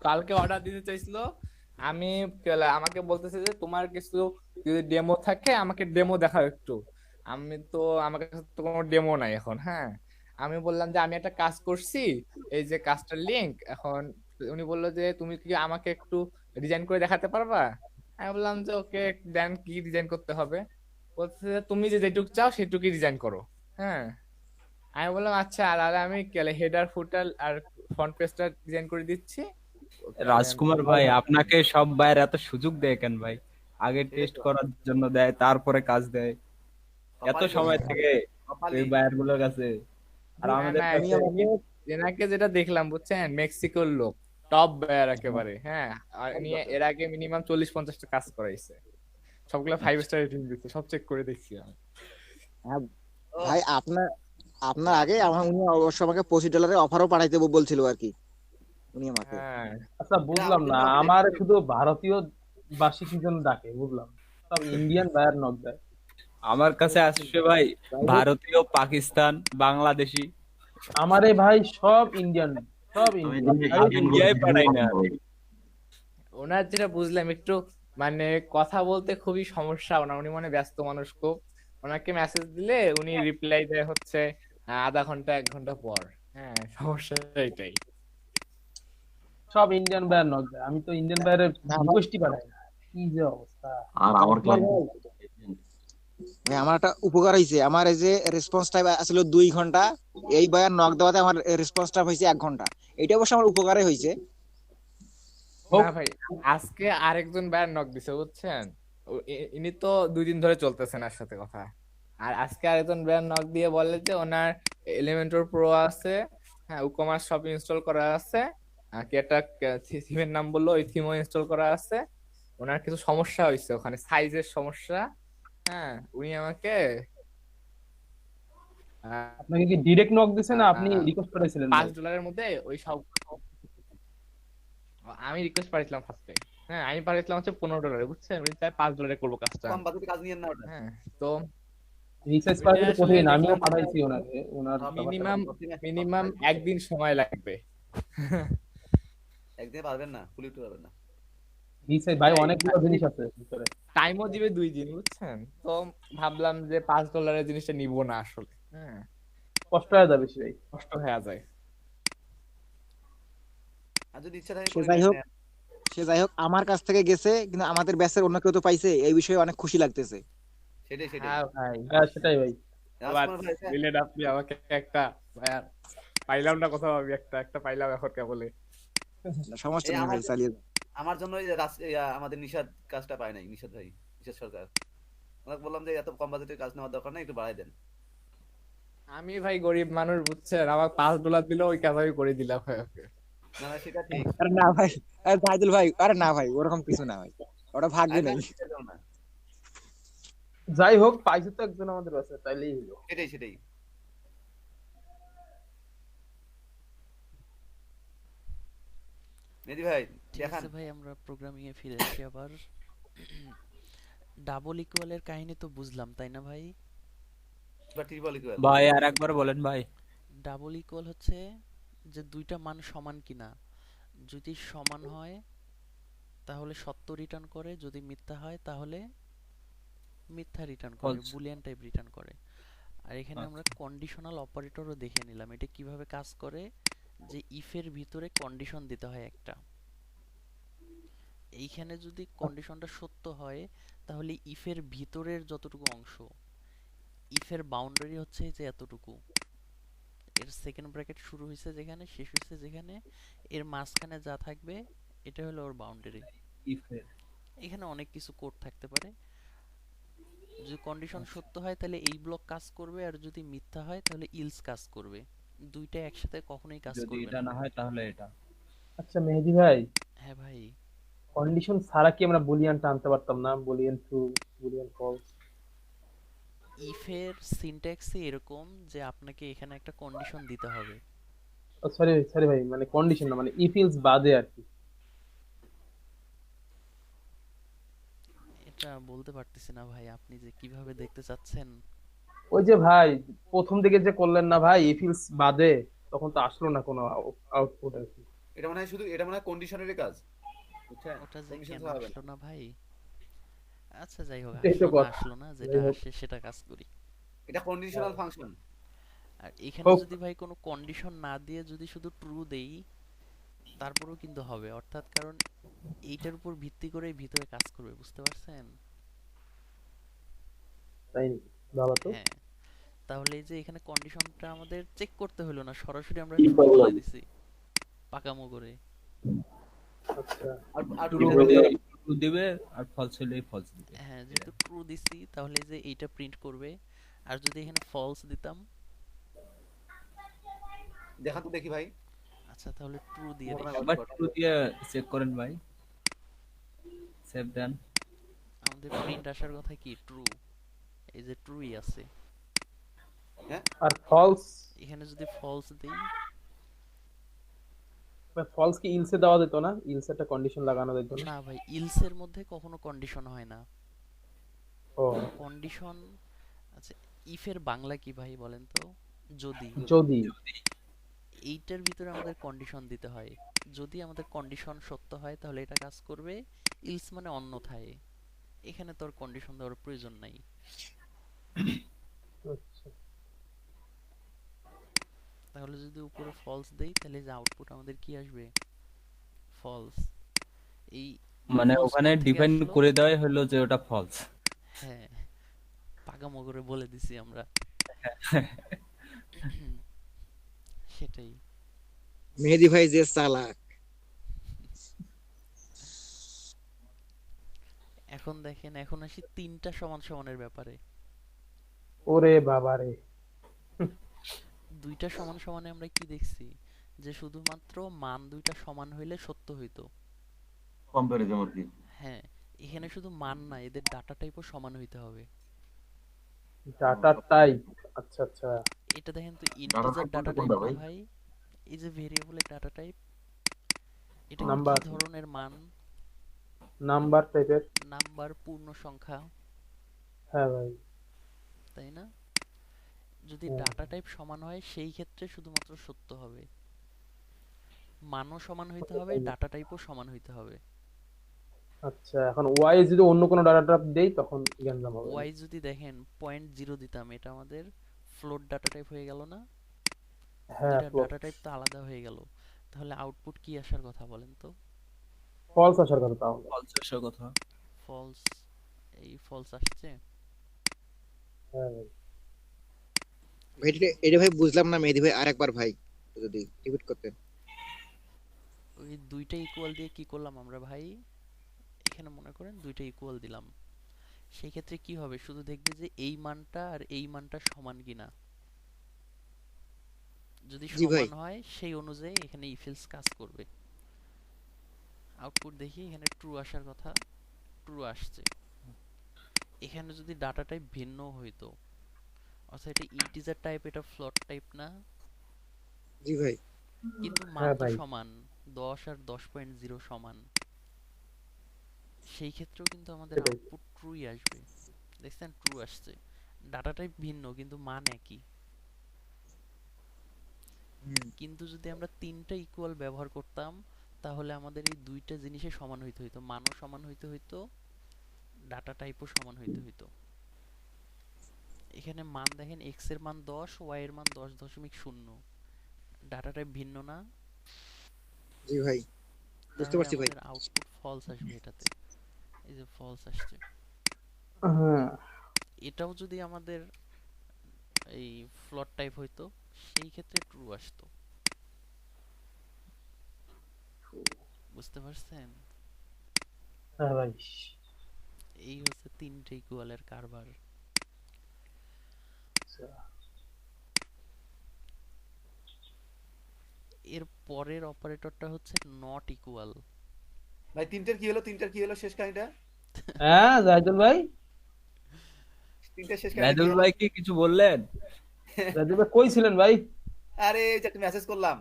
কালকে অর্ডার দিতে চাইছিল। আমি আমাকে বলতেছে যে তোমার কিছু যদি ডেমো থাকে আমাকে ডেমো দেখাও একটু। আমি তো, আমার কাছে তো কোনো ডেমো নাই এখন। হ্যাঁ, আমি বললাম যে আমি একটা কাজ করছি, এই যে কাজটার লিংক এখন। উনি বললো যে তুমি কি আমাকে একটু ডিজাইন করে দেখাতে পারবা? আমি বললাম যে ওকে, দেন কি ডিজাইন করতে হবে? বলতেছে যে তুমি যে যেটুক চাও সেটুকুই ডিজাইন করো। হ্যাঁ, আমি বললাম আচ্ছা, আর আমি হেডার ফুটার আর ফ্রন্ট পেজটা ডিজাইন করে দিচ্ছি। রাজকুমার ভাই, আপনাকে সব ভাইয়ের এত সুযোগ দেয় কেন ভাই? আগে টেস্ট করার জন্য দেয়, তারপরে কাজ দেয়, এত কপালি সময় তো, থেকে কপালি। এই ভাইয়ের গুলোর কাছে। আর না আমাদের না, উনি কাছে আমাকে এনাকে যেটা দেখলাম বুঝছেন, মেক্সিকোর লোক, টপ বায়ার একেবারে। হ্যাঁ, আর নিয়ে এর আগে মিনিমাম 40-50টা কাজ করাইছে, সবগুলা 5 স্টার রেটিং দিচ্ছে, সব চেক করে দেখছি আমি। হ্যাঁ, ভাই আপনার আগে উনি অবশ্য আমাকে $25 অফারও পাঠাইতে বলছিল আর কি উনি আমাকে। হ্যাঁ, আচ্ছা বুঝলাম না, আমার শুধু ভারতীয় বাসী কি জন্য ডাকে বুঝলাম, সব ইন্ডিয়ান বায়ার নক দেয়। আমার কাছে আসছে ভাই ভারতীয়, পাকিস্তান, বাংলাদেশি। আমারে ভাই সব ইন্ডিয়ান, সব আমি ইন্ডিয়ান। আমি ইন্ডিয়ায় পাঠাই না। ওনার যেটা বুঝলাম একটু, মানে কথা বলতে খুবই সমস্যা ওনার, উনি মনে হয় ব্যস্ত মানুষ খুব। ওনাকে মেসেজ দিলে উনি রিপ্লাই দেয় হচ্ছে আধা ঘন্টা 1 ঘন্টা পর। হ্যাঁ, সমস্যা এটাই। সব ইন্ডিয়ান বায়ার নক দেয়, আমি তো ইন্ডিয়ান বায়ারের না, রিকোয়েস্টই পাঠাই না। কি যে অবস্থা। আর আমার ক্লায়েন্ট ভাই আমার একটা উপকার হয়েছে, আমার এই যে রেসপন্স টাইম আসলে 2 ঘন্টা, এই বায়ার নক দেওয়াতে আমার রেসপন্স টাইম হয়েছে 1 ঘন্টা। এটা অবশ্য আমার উপকারে হয়েছে। হোক। না ভাই, আজকে আরেকজন বায়ার নক দিছে বুঝছেন। ইনি তো 2 দিন ধরে চলতেছেন এর সাথে কথা। আর আজকে আরেকজন ব্র্যান্ড নক দিয়ে বলে যে ওনার এলিমেন্টর প্রো আছে, হ্যাঁ উকমার সব ইনস্টল করা আছে, আর কি একটা থিমের নাম বললো, ওই থিমও ইনস্টল করা আছে। ওনার কিছু সমস্যা হয়েছে ওখানে, সাইজের সমস্যা। হ্যাঁ উনি আমাকে আপনাকে কি ডিরেক্ট নক দিছে না আপনি রিকোয়েস্ট করেছিলেন ভাই? $5 মধ্যে ওই সব, আমি রিকোয়েস্ট পাঠিয়েছিলাম ফার্স্টে। হ্যাঁ আমি পাঠিয়েছিলাম হচ্ছে $15, বুঝছেন? উনি চাই $5 করবো কাজটা। কম বাজেটে কাজ নিয়েন না ওটা। হ্যাঁ তো রিসার্চ ওইটা করা তো আসলে কঠিন, আমিও দেখলাম যে পাঠাইছি ওনাকে, ওনার মিনিমাম 1 দিন সময় লাগবে। একদিনে পারবেন না, ফুল উঠতে পারবেন না। রিসার্চ ভাই অনেকগুলো জিনিস আছে ভিতরে। টাইমও দিবে 2 দিন, বুঝছেন? তো ভাবলাম যে $5 জিনিসটা নিব না আসলে। হ্যাঁ কষ্ট হয়ে যাবে ভাই। কষ্ট হয়ে যায়। আর যদি ইচ্ছা থাকে সে করে যাই হোক নেন। সে যাই হোক আমার কাছ থেকে গেছে, কিন্তু আমাদের ব্যাচের অন্য কেউ তো পাইছে, এই বিষয়ে অনেক খুশি লাগতেছে। সেটাই হ্যাঁ ভাই, হ্যাঁ সেটাই ভাই। আবার রাজকুমার ভাই, হ্যাঁ, দিলেন আপনি আমাকে একটা। আর পাইলাম না কোথাও, আমি একটা পাইলাম এখন কেবলে। সমস্যা এই নেই আমার ভাই, চালিয়ে যান। আমার জন্য আমাদের নিশাদ কাজটা পায় নাই, নিশাদ ভাই, নিশাদ সরকার। ওনাকে বললাম যে এত কম বাজেটের কাজ নেওয়ার দরকার নাই, একটু বাড়াই দেন। আমি ভাই গরিব মানুষ, বুঝছেন? আমার $5 দিলে ওই কাজ আমি করে দিলাম ভাই ওকে। না না সেটা ঠিক। আরে না ভাই, আরে জাহিদুল ভাই, আরে না ভাই, ওরকম কিছু না ভাই, ওটা ভাগ্যে আরে না, নেই। সেটা না। যাই হোক পাইছে তো একজন আমাদের আছে, তাইলেই হলো। সেটাই সেটাই। মেহেদী ভাই ঠিক দেখান। আছে ভাই, আমরা প্রোগ্রামিং এ ফিরে আসি আবার। ডাবল ইকুয়ালের কাহিনী তো বুঝলাম, তাই না ভাই? বা ট্রিপল ইকুয়াল। ভাই আর একবার বলেন ভাই। ডাবল ইকুয়াল হচ্ছে যে দুইটা মান সমান কিনা, যদি সমান হয় তাহলে সত্য রিটার্ন করে, যদি মিথ্যা হয় তাহলে মিথ্যা রিটার্ন করে, False। বুলিয়ান টাইপ রিটার্ন করে। আর এখানে আমরা আচ্ছা। কন্ডিশনাল অপারেটরও দেখে নিলাম এটা কিভাবে কাজ করে, যে ইফের ভিতরে কন্ডিশন দিতে হয় একটা। এইখানে যদি কন্ডিশনটা সত্য হয় তাহলে ইফের ভিতরের যতটুকু অংশ, ইফের বাউন্ডারি হচ্ছে যে এতটুকু, এর সেকেন্ড ব্র্যাকেট শুরু হয়েছে যেখানে, শেষ হয়েছে যেখানে, এর মাঝখানে যা থাকবে এটা হলো ওর বাউন্ডারি। ইফের এখানে অনেক কিছু কোড থাকতে পারে। যদি কন্ডিশন সত্য হয় তাহলে এই ব্লক কাজ করবে, আর যদি মিথ্যা হয় তাহলে ইলস কাজ করবে। দুইটা একসাথে কখনোই কাজ যদি করবে এটা না। না হয় তাহলে এটা। আচ্ছা মেহেদী ভাই, হ্যাঁ ভাই, কন্ডিশন ছাড়া কি আমরা বুলিয়ানটা আনতে পারতাম না? Boolean true, boolean false. ইফের সিনট্যাক্সে এরকম যে আপনাকে এখানে একটা কন্ডিশন দিতে হবে। সরি সরি ভাই, মানে কন্ডিশন না, মানে ইফ ইলস বাদে আর কি। এটা বলতে পারতেছি না ভাই, আপনি যে কিভাবে দেখতে চাচ্ছেন। ওই যে ভাই প্রথম দিকে যে করলেন না ভাই ইফ ইলস বাদে, তখন তো আসলো না কোনো আউটপুট আর কি। এটা মনে হয় শুধু, এটা মনে হয় কন্ডিশনেরই কাজ, বুঝছেন? ওটা যে কন্ডিশন কেন তো হবে না। আসলো না ভাই, আচ্ছা যাই হোক, এটাই তো আসলো না কথা। আসলো না, যেটা যাই হোক, আসে সেটা কাজ করি। এটা কন্ডিশনাল ফাংশন। আর এখানে হোক। যদি ভাই কোনো কন্ডিশন না দিয়ে যদি শুধু ট্রু দেই তারপরেও কিন্তু হবে, অর্থাৎ কারণ এইটার উপর ভিত্তি করেই ভিতরে কাজ করবে, বুঝতে পারছেন? তাই নাকি? ভালো তো। হ্যাঁ, তাহলে এই যে এখানে কন্ডিশনটা আমাদের চেক করতে হলো না, সরাসরি আমরা ট্রু বলে দিছি পাকামো করে। আচ্ছা আর ট্রু এটা হলে যদি- ট্রু দিবে, আর ফলস হলে ফলস দিবে। হ্যাঁ, যেহেতু ট্রু দিছি তাহলে এই যে এইটা প্রিন্ট করবে। আর যদি এখানে ফলস দিতাম, দেখান তো দেখি ভাই। আচ্ছা তাহলে ট্রু দিয়ে ঘটনা দেখি। একবার ট্রু দিয়ে চেক করেন ভাই, সেভ দেন। আমাদের প্রিন্ট আসার কথা কি ট্রু, এই যে ট্রুই আছে। হ্যাঁ আর ফলস, এখানে যদি ফলস দেই, ফলস কি ইলসে দেওয়া যেত না? ইলসে একটা কন্ডিশন লাগানো যেত না? না ভাই, ইলসের মধ্যে কখনো কন্ডিশন হয় না। ও কন্ডিশন, আচ্ছা ইফের বাংলা কি ভাই বলেন তো? যদি। যদি। এইটার ভিতরে আমাদের কন্ডিশন দিতে হয়, যদি আমাদের কন্ডিশন সত্য হয় তাহলে এটা কাজ করবে, ইলস মানে অন্যথায়। এখানে তোর কন্ডিশন দেওয়ার প্রয়োজন নাই। আচ্ছা তাহলে যদি উপরে ফলস দেই তাহলে যে আউটপুট আমাদের কি আসবে? ফলস। এই মানে false ওখানে কোথা থেকে ডিফাইন আসলো? করে দেওয়াই হলো যে ওটা ফলস। হ্যাঁ, পাকামো করে বলে দিছি আমরা। সেটাই। মেহেদী ভাই যে চালাক। এখন দেখেন, এখন আসি তিনটা সমান সমানের ব্যাপারে। ওরে বাবা রে। দুইটা সমান সমানে আমরা কি দেখছি, যে শুধুমাত্র মান দুইটা সমান হইলে সত্য হইতো। কম্পারিজম আর কি। হ্যাঁ, এখানে শুধু মান না, এদের ডাটা টাইপও সমান হইতে হবে। ডাটা টাইপ, আচ্ছা আচ্ছা। এটা দেখেন তো, ডাটা ইন্টিজার টাইপ ডাটা বলতে টাইপ কোনটা না ভাই? ভাই? এই যে ভেরিয়েবলের ডাটা টাইপ, এটা কি নাম্বার, ধরনের মান? নাম্বার টাইপের। নাম্বার, পূর্ণ সংখ্যা, হ্যাঁ ভাই। তাই না? যদি হ্যাঁ। ডাটা টাইপ সমান হয় সেই ক্ষেত্রে শুধুমাত্র সত্য হবে। মানও সমান হইতে হবে, ডাটা টাইপও সমান হইতে হবে। আচ্ছা, এখন ওয়াই যদি অন্য কোনো ডাটা টাইপ দেই তখন গ্যাঞ্জাম হবে। ওয়াই যদি দেখেন 0.0 দিতাম, এটা আমাদের ফ্লোট ডাটা টাইপ হয়ে গেল না? হ্যাঁ, দুইটা ডাটা টাইপ তো আলাদা হয়ে গেল, তাহলে আউটপুট কি আসার কথা বলেন তো? ফলস আসার কথা তাহলে। ফলসের কথা। ফলস। এই ফলস আসছে। হ্যাঁ ভাই। ভাই এটা ভাই বুঝলাম না মেহেদী ভাই, আরেকবার ভাই যদি রিপিট করতেন। ওই দুইটা ইকুয়াল দিয়ে কি করলাম আমরা ভাই? এখানে মনে করেন দুইটা ইকুয়াল দিলাম, সেই ক্ষেত্রে কি হবে, শুধু দেখবে যে এই মানটা আর এই মানটা সমান কিনা। যদি জি ভাই। সমান হয় সেই অনুযায়ী এখানে ইফ এলস কাজ করবে। আউটপুট দেখি, এখানে ট্রু আসার কথা, ট্রু আসছে। এখানে যদি ডাটা টাইপ ভিন্ন হইতো, অর্থাৎ এটা ইন্টিজার টাইপ, এটা ফ্লোট টাইপ না, জি ভাই। কিন্তু মান হ্যাঁ তো ভাই। সমান, 10 আর 10.0 সমান, সেই ক্ষেত্রেও কিন্তু আমাদের সেটাই। আউটপুট ট্রুই আসবে। দেখছেন, ট্রু আসছে। ডাটা টাইপ ভিন্ন কিন্তু মান একই। হুম। কিন্তু যদি আমরা তিনটা ইকুয়াল ব্যবহার করতাম, তাহলে আমাদের এই দুইটা জিনিসে সমান হইতে হইতো, মানও সমান হইতে হইতো, ডাটা টাইপও সমান হইতে হইতো। এখানে মান দেখেন, এক্স এর মান 10, ওয়াই এর মান 10.0, ডাটা টাইপ ভিন্ন না? জি ভাই, বুঝতে তাহলে পারছি ভাই। আমাদের আউটপুট ফলস আসবে এটাতে। এই যে ফলস আসছে। হ্যাঁ। এটাও যদি আমাদের এই ফ্লট টাইপ হইতো, সেই ক্ষেত্রে ট্রু আসতো। বুঝতে পারছেন? হ্যাঁ ভাই। এই হচ্ছে তিনটে ইকুয়ালের কারবার। আচ্ছা। এর পরের অপারেটরটা হচ্ছে নট ইকুয়াল। ভাই তিনটার কি হলো, তিনটার কি হলো শেষ কাহিনীটা? হ্যাঁ জাহিদুল ভাই। তিনটার শেষ কাহিনীটা কি জাহিদুল হলো? ভাই কি কিছু বললেন? জাহিদুল ভাই কই ছিলেন ভাই? আরে এই যে একটা মেসেজ করলাম,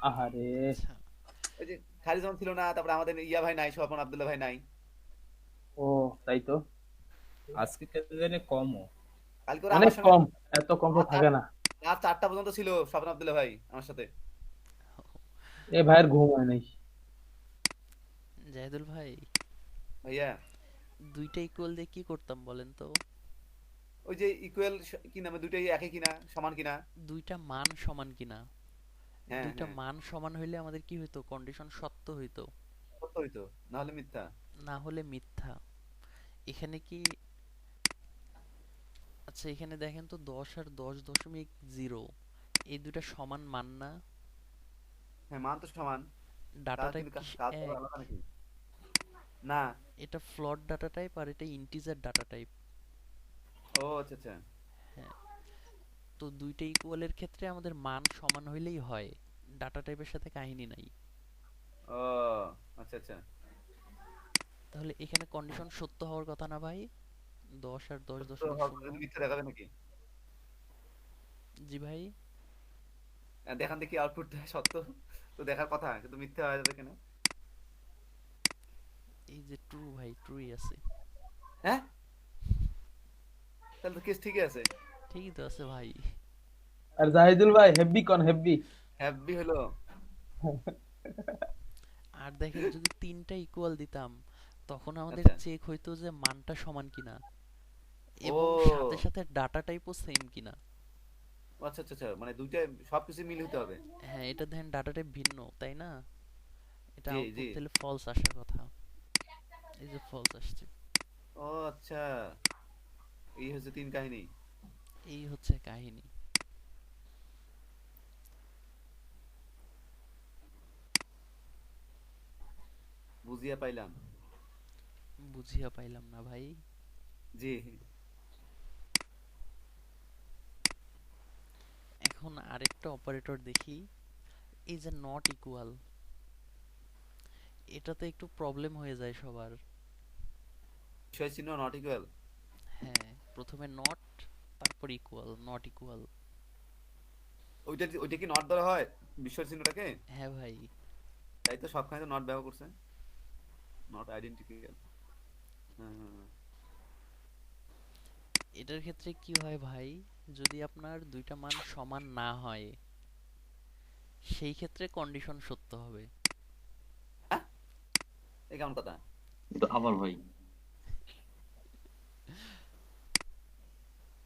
আহারে। আচ্ছা, ওই যে খালিদ যখন ছিল না, তারপরে আমাদের ইয়া ভাই নাই, স্বপন আব্দুল্লাহ ভাই নাই। ও, তাই তো। আজকে কেন জানি কমও। কালকে ওরা অনেক আমার সঙ্গে কম, এত কম তো রাত থাকে না। রাত 4টা পর্যন্ত ছিল স্বপন আব্দুল্লাহ ভাই আমার সাথে। এ ভাইয়ের ঘুম হয় নাই। জাহিদুল ভাই, ভাইয়া দুইটা ইকুয়াল দিয়ে কি করতাম বলেন তো? ওই যে ইকুয়াল কি নামে, দুইটাই একই কিনা, সমান কিনা। দুইটা মান সমান কিনা। হ্যাঁ দুইটা হ্যাঁ, মান সমান হইলে আমাদের কি হইতো, কন্ডিশন সত্য হইতো, সত্য হইতো, না হলে মিথ্যা। না হলে মিথ্যা। এখানে কি, আচ্ছা এখানে দেখেন তো, 10 আর 10.0, এই দুইটা সমান মান না? হ্যাঁ মান তো সমান, ডাটা তার টাইপ কিন্তু কি কাজ তো এক? আলাদা নাকি? না। এটা ফ্লট ডাটা টাইপ আর এটা ইন্টিজার ডাটা টাইপ। ও আচ্ছা আচ্ছা। হ্যাঁ, তো দুইটা ইকুয়ালের ক্ষেত্রে আমাদের মান সমান হইলেই হয়, ডাটা টাইপের সাথে কাহিনী নাই। ও আচ্ছা আচ্ছা। তাহলে এখানে কন্ডিশন সত্য হওয়ার কথা না ভাই? 10 আর তো হবে 10.0। যদি মিথ্যা দেখাবে নাকি? জি ভাই। দেখান দেখি আউটপুটটা সত্য তো দেখার কথা, কিন্তু মিথ্যা হয়ে যাবে কেন? এই যে ট্রু ভাই, ট্রুই আছে। হ্যাঁ, তাহলে তো কেস ঠিকই আছে। ঠিকই তো আছে ভাই। আর জাহিদুল ভাই হেভি কোন হেভি। হ্যাপি হলো। আর দেখেন, যদি তিনটা ইকুয়াল দিতাম, তখন আমাদের আচ্ছা। চেক হইতো যে মানটা সমান কিনা, ও এবং সাথে সাথে ডাটা টাইপও সেম কিনা। আচ্ছা আচ্ছা আচ্ছা, মানে দুইটা সবকিছু মিল হতে হবে। হ্যাঁ, এটা দেখেন ডাটা টাইপ ভিন্ন, তাই না? এটা জি জি। আউটপুট তাহলে ফলস আসার কথা। এই যে ফলস আসছে। ও আচ্ছা, এই হচ্ছে তিন কাহিনী। এই হচ্ছে কাহিনী। বুঝিয়া পাইলাম। বুঝিয়া পাইলাম না ভাই। জি এখন আরেকটা অপারেটর দেখি, এই যে নট ইকুয়াল, এটাতে একটু প্রবলেম হয়ে যায় সবার। বিষয় চিহ্ন নট ইকুয়াল। হ্যাঁ, প্রথমে নট, তারপর ইকুয়াল, নট ইকুয়াল। ওইটা কি নট ধরা হয় বিষয় চিহ্নটাকে? হ্যাঁ ভাই। তাই তো সবখানে তো নট ব্যবহার করছে, নট আইডেন্টিক্যাল। হ্যাঁ এটার ক্ষেত্রে কি হয় ভাই, যদি আপনার দুইটা মান সমান না হয়, সেই ক্ষেত্রে কন্ডিশন সত্য হবে। এই কেমন কথা? কিন্তু আবার ভাই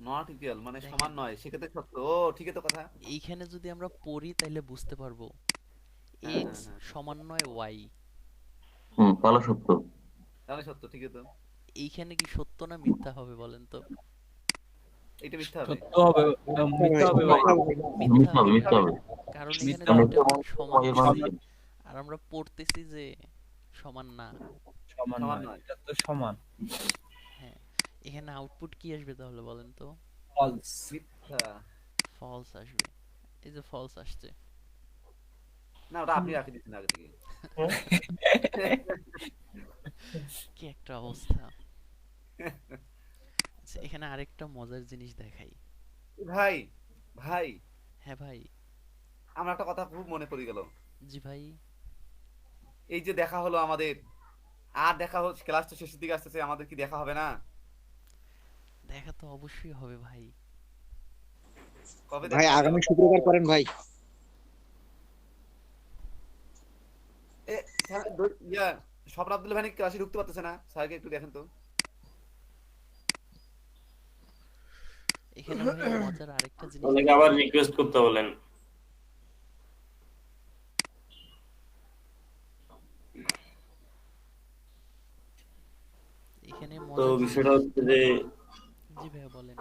নট ইকুয়াল মানে দেখেন, সমান নয়, সেক্ষেত্রে সত্য। ও ঠিক আছে তো কথা। এইখানে যদি আমরা পড়ি তাহলে বুঝতে পারবো হ্যাঁ এক্স হ্যাঁ হ্যাঁ, সমান নয় ওয়াই। তাহলে সত্য। তাহলে সত্য, ঠিক আছে তো। এইখানে কি সত্য না মিথ্যা হবে বলেন তো? এটা মিথ্যা হবে। সত্য হবে, মিথ্যা হবে ভাই। মিথ্যা হবে, মিথ্যা হবে। কারণ এখানে মিথ্যা কারণ হবে। দুইটা মান সমান এর মান দিছি, আর আমরা পড়তেছি যে সমান না। সমান সমান নয়, নয়। এটা তো সমান। হ্যাঁ, এখানে আউটপুট কি আসবে তাহলে বলেন তো? ফলস। মিথ্যা। ফলস আসবে। এই যে ফলস আসছে। না ওটা আপনি রাখে দিচ্ছেন আগে থেকে। কি একটা অবস্থা। আচ্ছা, এখানে আরেকটা মজার জিনিস দেখাই। ভাই ভাই হ্যাঁ ভাই। আমার একটা কথা খুব মনে পড়ে গেল। জি ভাই। এই যে দেখা হলো আমাদের, আর দেখা হচ্ছে, ক্লাস তো শেষের দিকে আসতেছে, আমাদের কি দেখা হবে না? দেখা তো অবশ্যই হবে ভাই। কবে ভাই দেখা হবে? আগামী শুক্রবার করেন ভাই। এ স্যার, ইয়া স্বপ্ন আব্দুল ভাই ক্লাসে ঢুকতে পারতেছে না, স্যারকে একটু দেখেন তো। এখানে ভাই মজার আরেকটা জিনিস ওনাকে দেখাই। আবার রিকোয়েস্ট করতে বলেন। এখানে তো মজার বিষয়টা জিনিস। হচ্ছে যে জি ভাইয়া বলেন।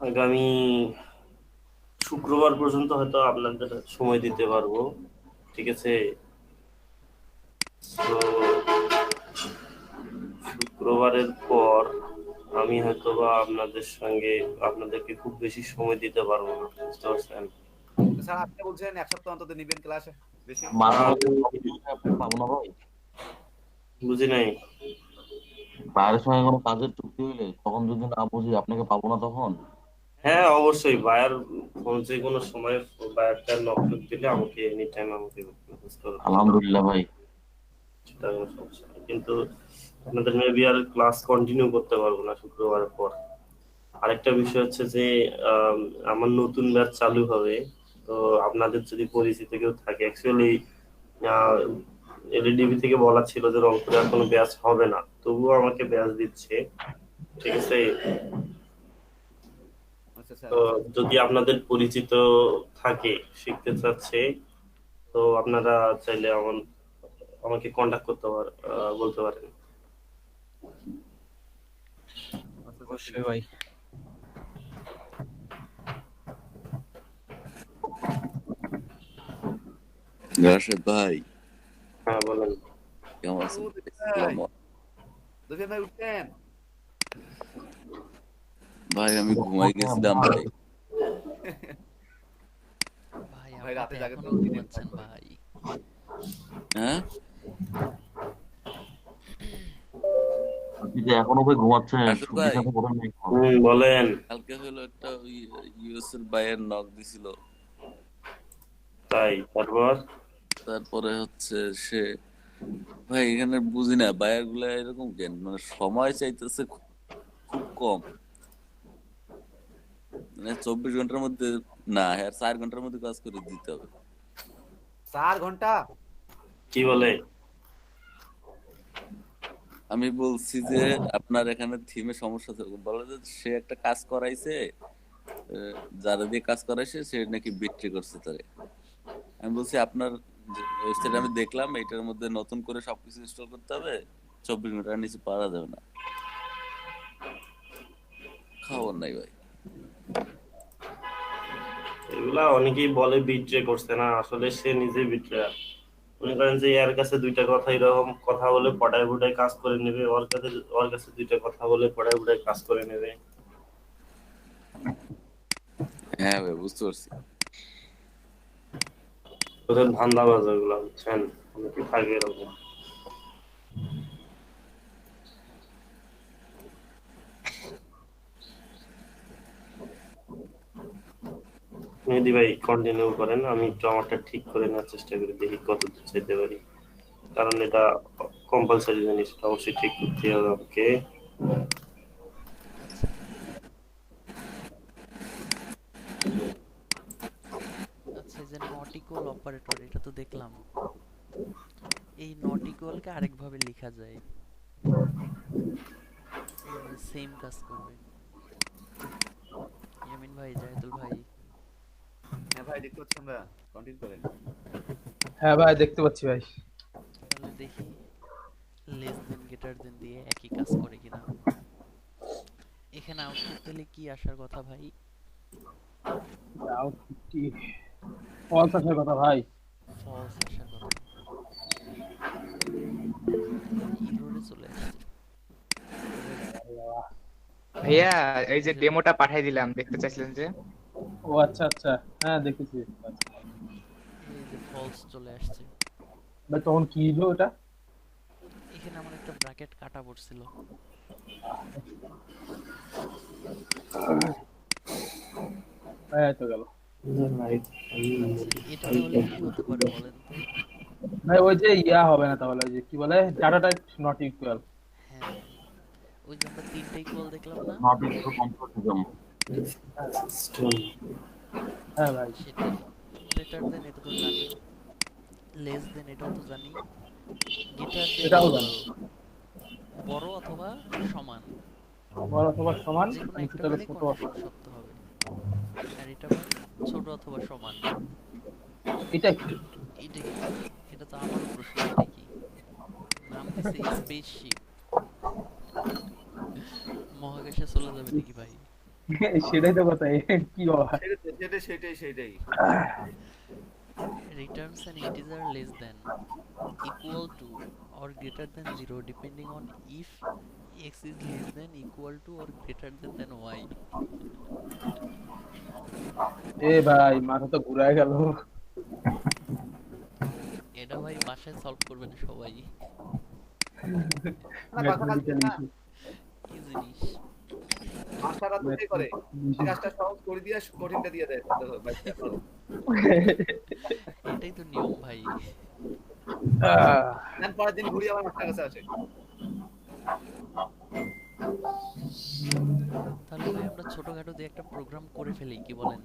আগামী শুক্রবার পর্যন্ত হয়তো আপনাদের সময় দিতে পারবো, ঠিক আছে? তো শুক্রবারের পর আমি হয়তো বা আপনাদেরকে খুব বেশি সময় দিতে পারবো না, বুঝতে পারছেন? স্যার আপনি বলছেন এক সপ্তাহ অন্তত নিবেন ক্লাসে বেশি। মাঝে আমি মাঝে আপনাকে পাবো না ভাই। বুঝি নাই। বাইরের সঙ্গে কোনো কাজের চুক্তি হইলে তখন যদি না বুঝি আপনাকে পাবো না তখন। হ্যাঁ অবশ্যই, বায়ার ফোন যে কোনো সময় বায়ারটা নক দিলে আমাকে এনি টাইম আমাকে মেসেজ করতে পারবে। আলহামদুলিল্লাহ ভাই। সেটা কোনো সমস্যা নেই, কিন্তু আপনাদের মেবি আর ক্লাস কন্টিনিউ করতে পারবো না শুক্রবারের পর। আরেকটা বিষয় হচ্ছে যে আম, আমার নতুন ব্যাচ চালু হবে। তো আপনাদের যদি পরিচিত কেউ থাকে, অ্যাকচুয়ালি এলইডিবি থেকে বলা ছিল যে রংপুরে আর কোনো ব্যাচ হবে না, তবুও আমাকে ব্যাচ দিচ্ছে, ঠিক আছে? আচ্ছা স্যার। তো যদি আপনাদের পরিচিত থাকে, শিখতে চাচ্ছে, তো আপনারা চাইলে আমাকে কন্টাক্ট বলতে পারেন। আচ্ছা স্যার, ঠিক অবশ্যই আছে। ভাই। রাশেদ ভাই, হ্যাঁ বলেন। কেমন আছেন? ও, দুজন ভাই, আসসালামু আলাইকুম। দুজন ভাই উঠছেন? ভাই আমি ঘুমাই গেছিলাম ভাই। ভাই ভাই আপনি রাতে তো জাগে তো এখনো দিনে ঘুমাচ্ছেন কাজ করে। ভাই। হ্যাঁ, আপনি যে এখনো ভাই ঘুমাচ্ছেন, রাশেদ সূর্যের ভাই, সাথে কথা নেই। বলেন। কালকে হলো একটা ইউএস এর বাইয়ের নক দিছিল। তাই? তারপরে হচ্ছে সে, ভাই এখানে বুঝি না বায়ার গুলা এরকম কেন, মানে সময় চাইতেছে খুব খুব কম। মানে 24 ঘন্টার মধ্যে না, হ্যাঁ 4 ঘন্টার মধ্যে কাজ করে দিতে হবে। 4 ঘন্টা? কি বলে? আমি বলছি যে আপনার এখানে থিমে সমস্যা আছে, বলে যে সে একটা কাজ করাইছে, যারা দিয়ে কাজ করাইছে সে নাকি বিক্রি করছে তারে। আমি বলছি আপনার ওয়েবসাইট আমি দেখলাম, এটার মধ্যে নতুন করে সবকিছু ইনস্টল করতে হবে, 24 ঘন্টার নিচে পারা যাবে না। খবর নাই ভাই। এগুলা অনেকেই বলে বিট্রে করছে, না আসলে সে নিজে বিট্রে। মনে করেন যে এর কাছে দুইটা কথা এরকম কথা বলে পটায় পটায় কাজ করে নেবে, ওর কাছে দুইটা কথা বলে পটায় পটায় কাজ করে নেবে। হ্যাঁ ভাই, বুঝতে পারছি। ওদের ধান্দাবাজ ওগুলা, বুঝছেন, অনেকে থাকে এরকম। মেহেদি ভাই কন্টিনিউ করেন, আমি একটু আমারটা ঠিক করে নেওয়ার চেষ্টা করি, দেখি কত দূর যেতে পারি, কারণ এটা কম্পালসারি জিনিস, এটা অবশ্যই ঠিক করতে হবে আমাকে। আচ্ছা ভাই, আচ্ছা এই যে নট ইকুয়াল অপারেটর, এটা তো দেখলাম। এই নট ইকুয়ালকে আরেকভাবে লেখা যায়, এই যে সেম কাজ করবে। ইয়ামিন ভাই, জাহিদুল ভাই, হ্যাঁ ভাই দেখতে পাচ্ছি আমরা, কন্টিনিউ করেন। হ্যাঁ ভাই দেখতে পাচ্ছি ভাই। তাহলে দেখি লেস দেন গ্রেটার দেন দিয়ে একই কাজ করে কিনা। এখানে আউটপুট তাহলে কি আসার কথা ভাই? আউটপুট কি ফলস আসার কথা ভাই। ফলস আসার কথা। ইররে চলে আসছে। ভাইয়া এই যে ডেমোটা পাঠাই দিলাম, দেখতে চাইছিলেন যে? ও আচ্ছা আচ্ছা, হ্যাঁ দেখেছি। এই যে ফলস চলে আসছে। ভাই তখন কি হলো ওটা? এখানে আমার একটা ব্র্যাকেট কাটা পড়ছিল। হ্যাঁ তো গেল। আচ্ছা এটা তাহলে কি হতে পারে বলেন তো? ভাই ওই যে ইয়া হবে না তাহলে, ওই যে কি বলে, ডাটা টাইপ নট ইকুয়াল। হ্যাঁ, ওই যে আমরা তিনটা ইকুয়াল দেখলাম না, নট ইকুয়াল কম্পারেটিভ। হ্যাঁ ভাই সেটাই। গ্রেটার দেন এটা তো জানি, লেস দেন এটাও তো জানি, গ্রেটার দেন এটাও জানি। ইকুয়াল বড় অথবা সমান, বড় অথবা সমান, যে কোনো একটা সেটা হলো হলে ছোট কন্ডিশন অথবা। সত্য হবে। আর এটা ভাই ছোট অথবা সমান, এটা কি? এটা কি? এটা তো আমারও প্রশ্ন, এটা কি? নাম দিছে স্পেসশিপ। মহাকাশে চলে যাবে নাকি ভাই? সেটাই তো কথা, কি বাবা। সেটাই Returns an integer less than, equal to, or greater than 0 depending on if x is less than, equal to, or greater than y. এ ভাই মাথা তো ঘুরায় গেল। এটা ভাই বাসায় সলভ করবেন সবাই। Mathematical issue. কি জিনিস? মাস্টাররা তো কি করে, কাজটা সহজ করে দিয়ে কঠিনটা দিয়ে দেয় ভাই। এটাই তো নিয়ম ভাই। দেন পরের দিন ঘুরি আমার মাস্টার কাছে আসে। তাহলে ভাই আমরা ছোটখাটো দিয়ে একটা প্রোগ্রাম করে ফেলি, কি বলেন?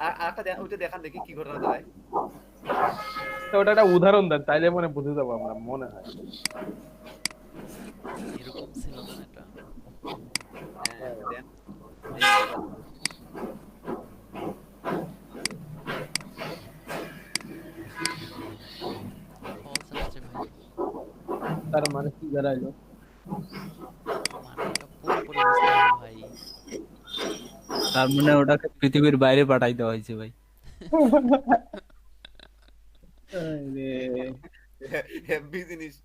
আর একটা ওইটা দেখান দেখি কি ঘটনা দাঁড়ায়। তো ওটা একটা উদাহরণ দেন, তাইলে মনে বুঝে যাবো আমরা, মনে হয়। এরকম ছিল না এটা। হ্যাঁ দেন। ফলস আসছে ভাই, তার মানে কি দাঁড়াইলো? মানেটা পুরোপুরি বুঝতে হবে ভাই। তার মানে ওটাকে পৃথিবীর বাইরে পাঠাই দেওয়া হয়েছে ভাই। আরে হেভি জিনিস।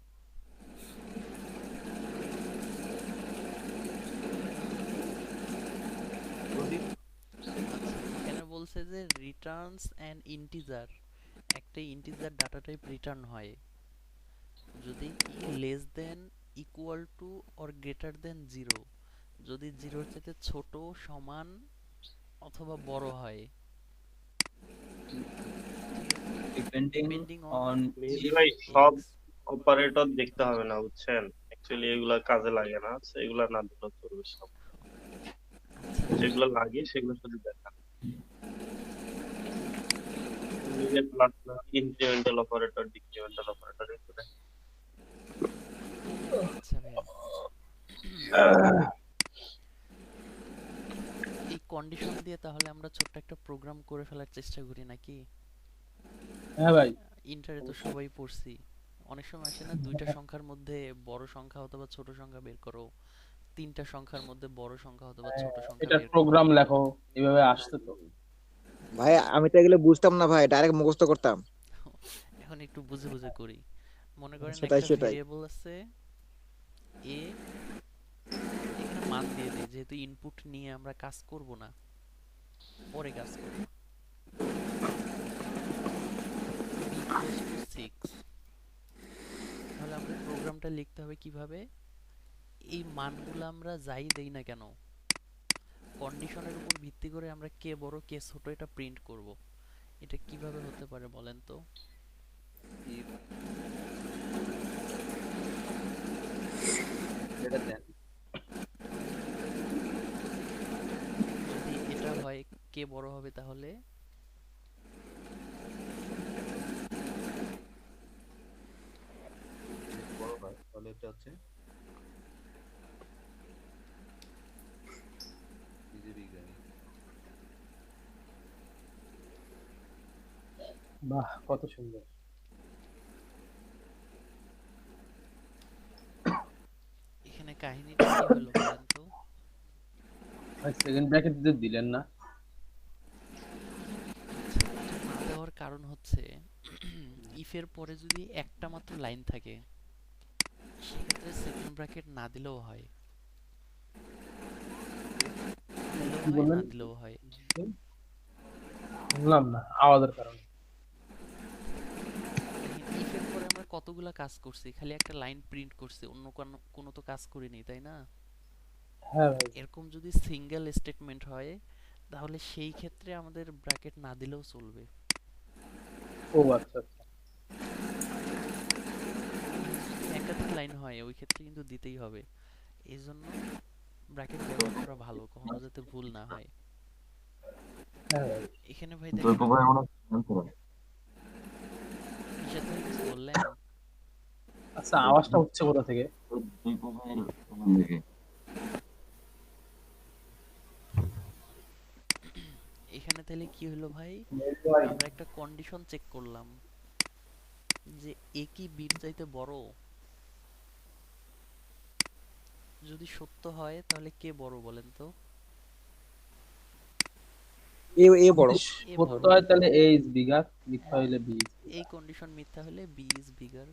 আচ্ছা এখানে বলছে যে রিটার্নস অ্যান ইন্টিজার, একটা ইন্টিজার ডাটা টাইপ রিটার্ন হয় যদি কি less than, equal to, or greater than 0, যদি 0-র চাইতে ছোট, সমান অথবা বড় হয়। ডিপেন্ডিং অন মেহেদি ভাই সব অপারেটর দেখতে হবে না, বুঝছেন, অ্যাকচুয়ালি এগুলা কাজে লাগে না, এগুলা না দিলেও চলবে, সব যেগুলো লাগে সেগুলো শুধু দেখা। ইনক্রিমেন্টাল অপারেটর, ডিক্রিমেন্টাল অপারেটর, এগুলো আচ্ছা ভাইয়া, এই কন্ডিশন দিয়ে তাহলে আমরা ছোট্ট একটা প্রোগ্রাম করে ফেলার চেষ্টা করি নাকি? হ্যাঁ ভাই, ইন্টারে তো সবাই পড়ছি, অনেক সময় আসে না, দুইটা সংখ্যার মধ্যে বড় সংখ্যা অথবা ছোট সংখ্যা বের করো, তিনটা সংখ্যার মধ্যে বড় সংখ্যা অথবা ছোট সংখ্যা এটা বের করো। প্রোগ্রাম লেখো, এভাবে আসছে তো। ভাই আমি তো এগুলো বুঝতাম না ভাই, ডাইরেক্ট মুখস্থ করতাম। এখন এখন একটু বুঝে বুঝে করি। মনে করেন সেটাই একটা সেটাই ভেরিয়েবল আছে এ, এখানে মান দিয়ে দিই, যেহেতু ইনপুট নিয়ে আমরা কাজ করব না, পরে কাজ করব। b equals to 6, তাহলে আমাদের প্রোগ্রামটা লিখতে হবে কিভাবে? এই মানগুলো আমরা যাই দেই না কেন, কন্ডিশনের উপর ভিত্তি করে আমরা কে বড় কে ছোট এটা প্রিন্ট করব। এটা কিভাবে হতে পারে বলেন তো? if greater than যদি এটা হয় কে বড় হবে, তাহলে বড় হয়, তাহলে এটা হচ্ছে বিজেপি গাড়ি। বাহ, কত সুন্দর। এখানে কাহিনীটা কি হলো বলেন তো? ভাই সেকেন্ড ব্র্যাকেট দিলেন না? আচ্ছা, এটা না দেওয়ার কারণ হচ্ছে ইফের পরে যদি একটা মাত্র লাইন থাকে, সেক্ষেত্রে সেকেন্ড ব্র্যাকেট না দিলেও হয়, দিলেও কি হয় বললেন? না দিলেও হয়। শুনলাম না আওয়াজের কারণে। দেখেন ইফের পরে আমরা কতগুলা কাজ করছি, খালি একটা লাইন প্রিন্ট করছি, অন্য কোনো তো কাজ করিনি, তাই না? হ্যাঁ ভাই। এরকম যদি সিঙ্গেল স্টেটমেন্ট হয়, তাহলে সেই ক্ষেত্রে আমাদের ব্র্যাকেট না দিলেও চলবে। ও আচ্ছা আচ্ছা। যদি একাধিক লাইন হয় ওই ক্ষেত্রে কিন্তু দিতেই হবে। এই জন্য ব্র্যাকেট ব্যবহার করা ভালো, কখনো যাতে ভুল না হয়। হ্যাঁ ভাই। এখানে ভাই জৈব দেখেন, ভাই মনে হয় করে। নিষাদ ভাই কিছু বললেন? আচ্ছা, আওয়াজটা হচ্ছে কোথা থেকে? জৈব ভাইয়ের ওখান থেকে। এখানে তাহলে কি হলো ভাই, আমরা একটা কন্ডিশন চেক করলাম যে এ কি বির চাইতে বড়। যদি সত্য হয় তাহলে কে বড় বলেন তো? এ এ বড়। এ সত্য বড়। হয় তাহলে এ ইজ বিগার, মিথ্যা হইলে বি ইজ বিগার। এই কন্ডিশন মিথ্যা হলে বি ইজ বিগার।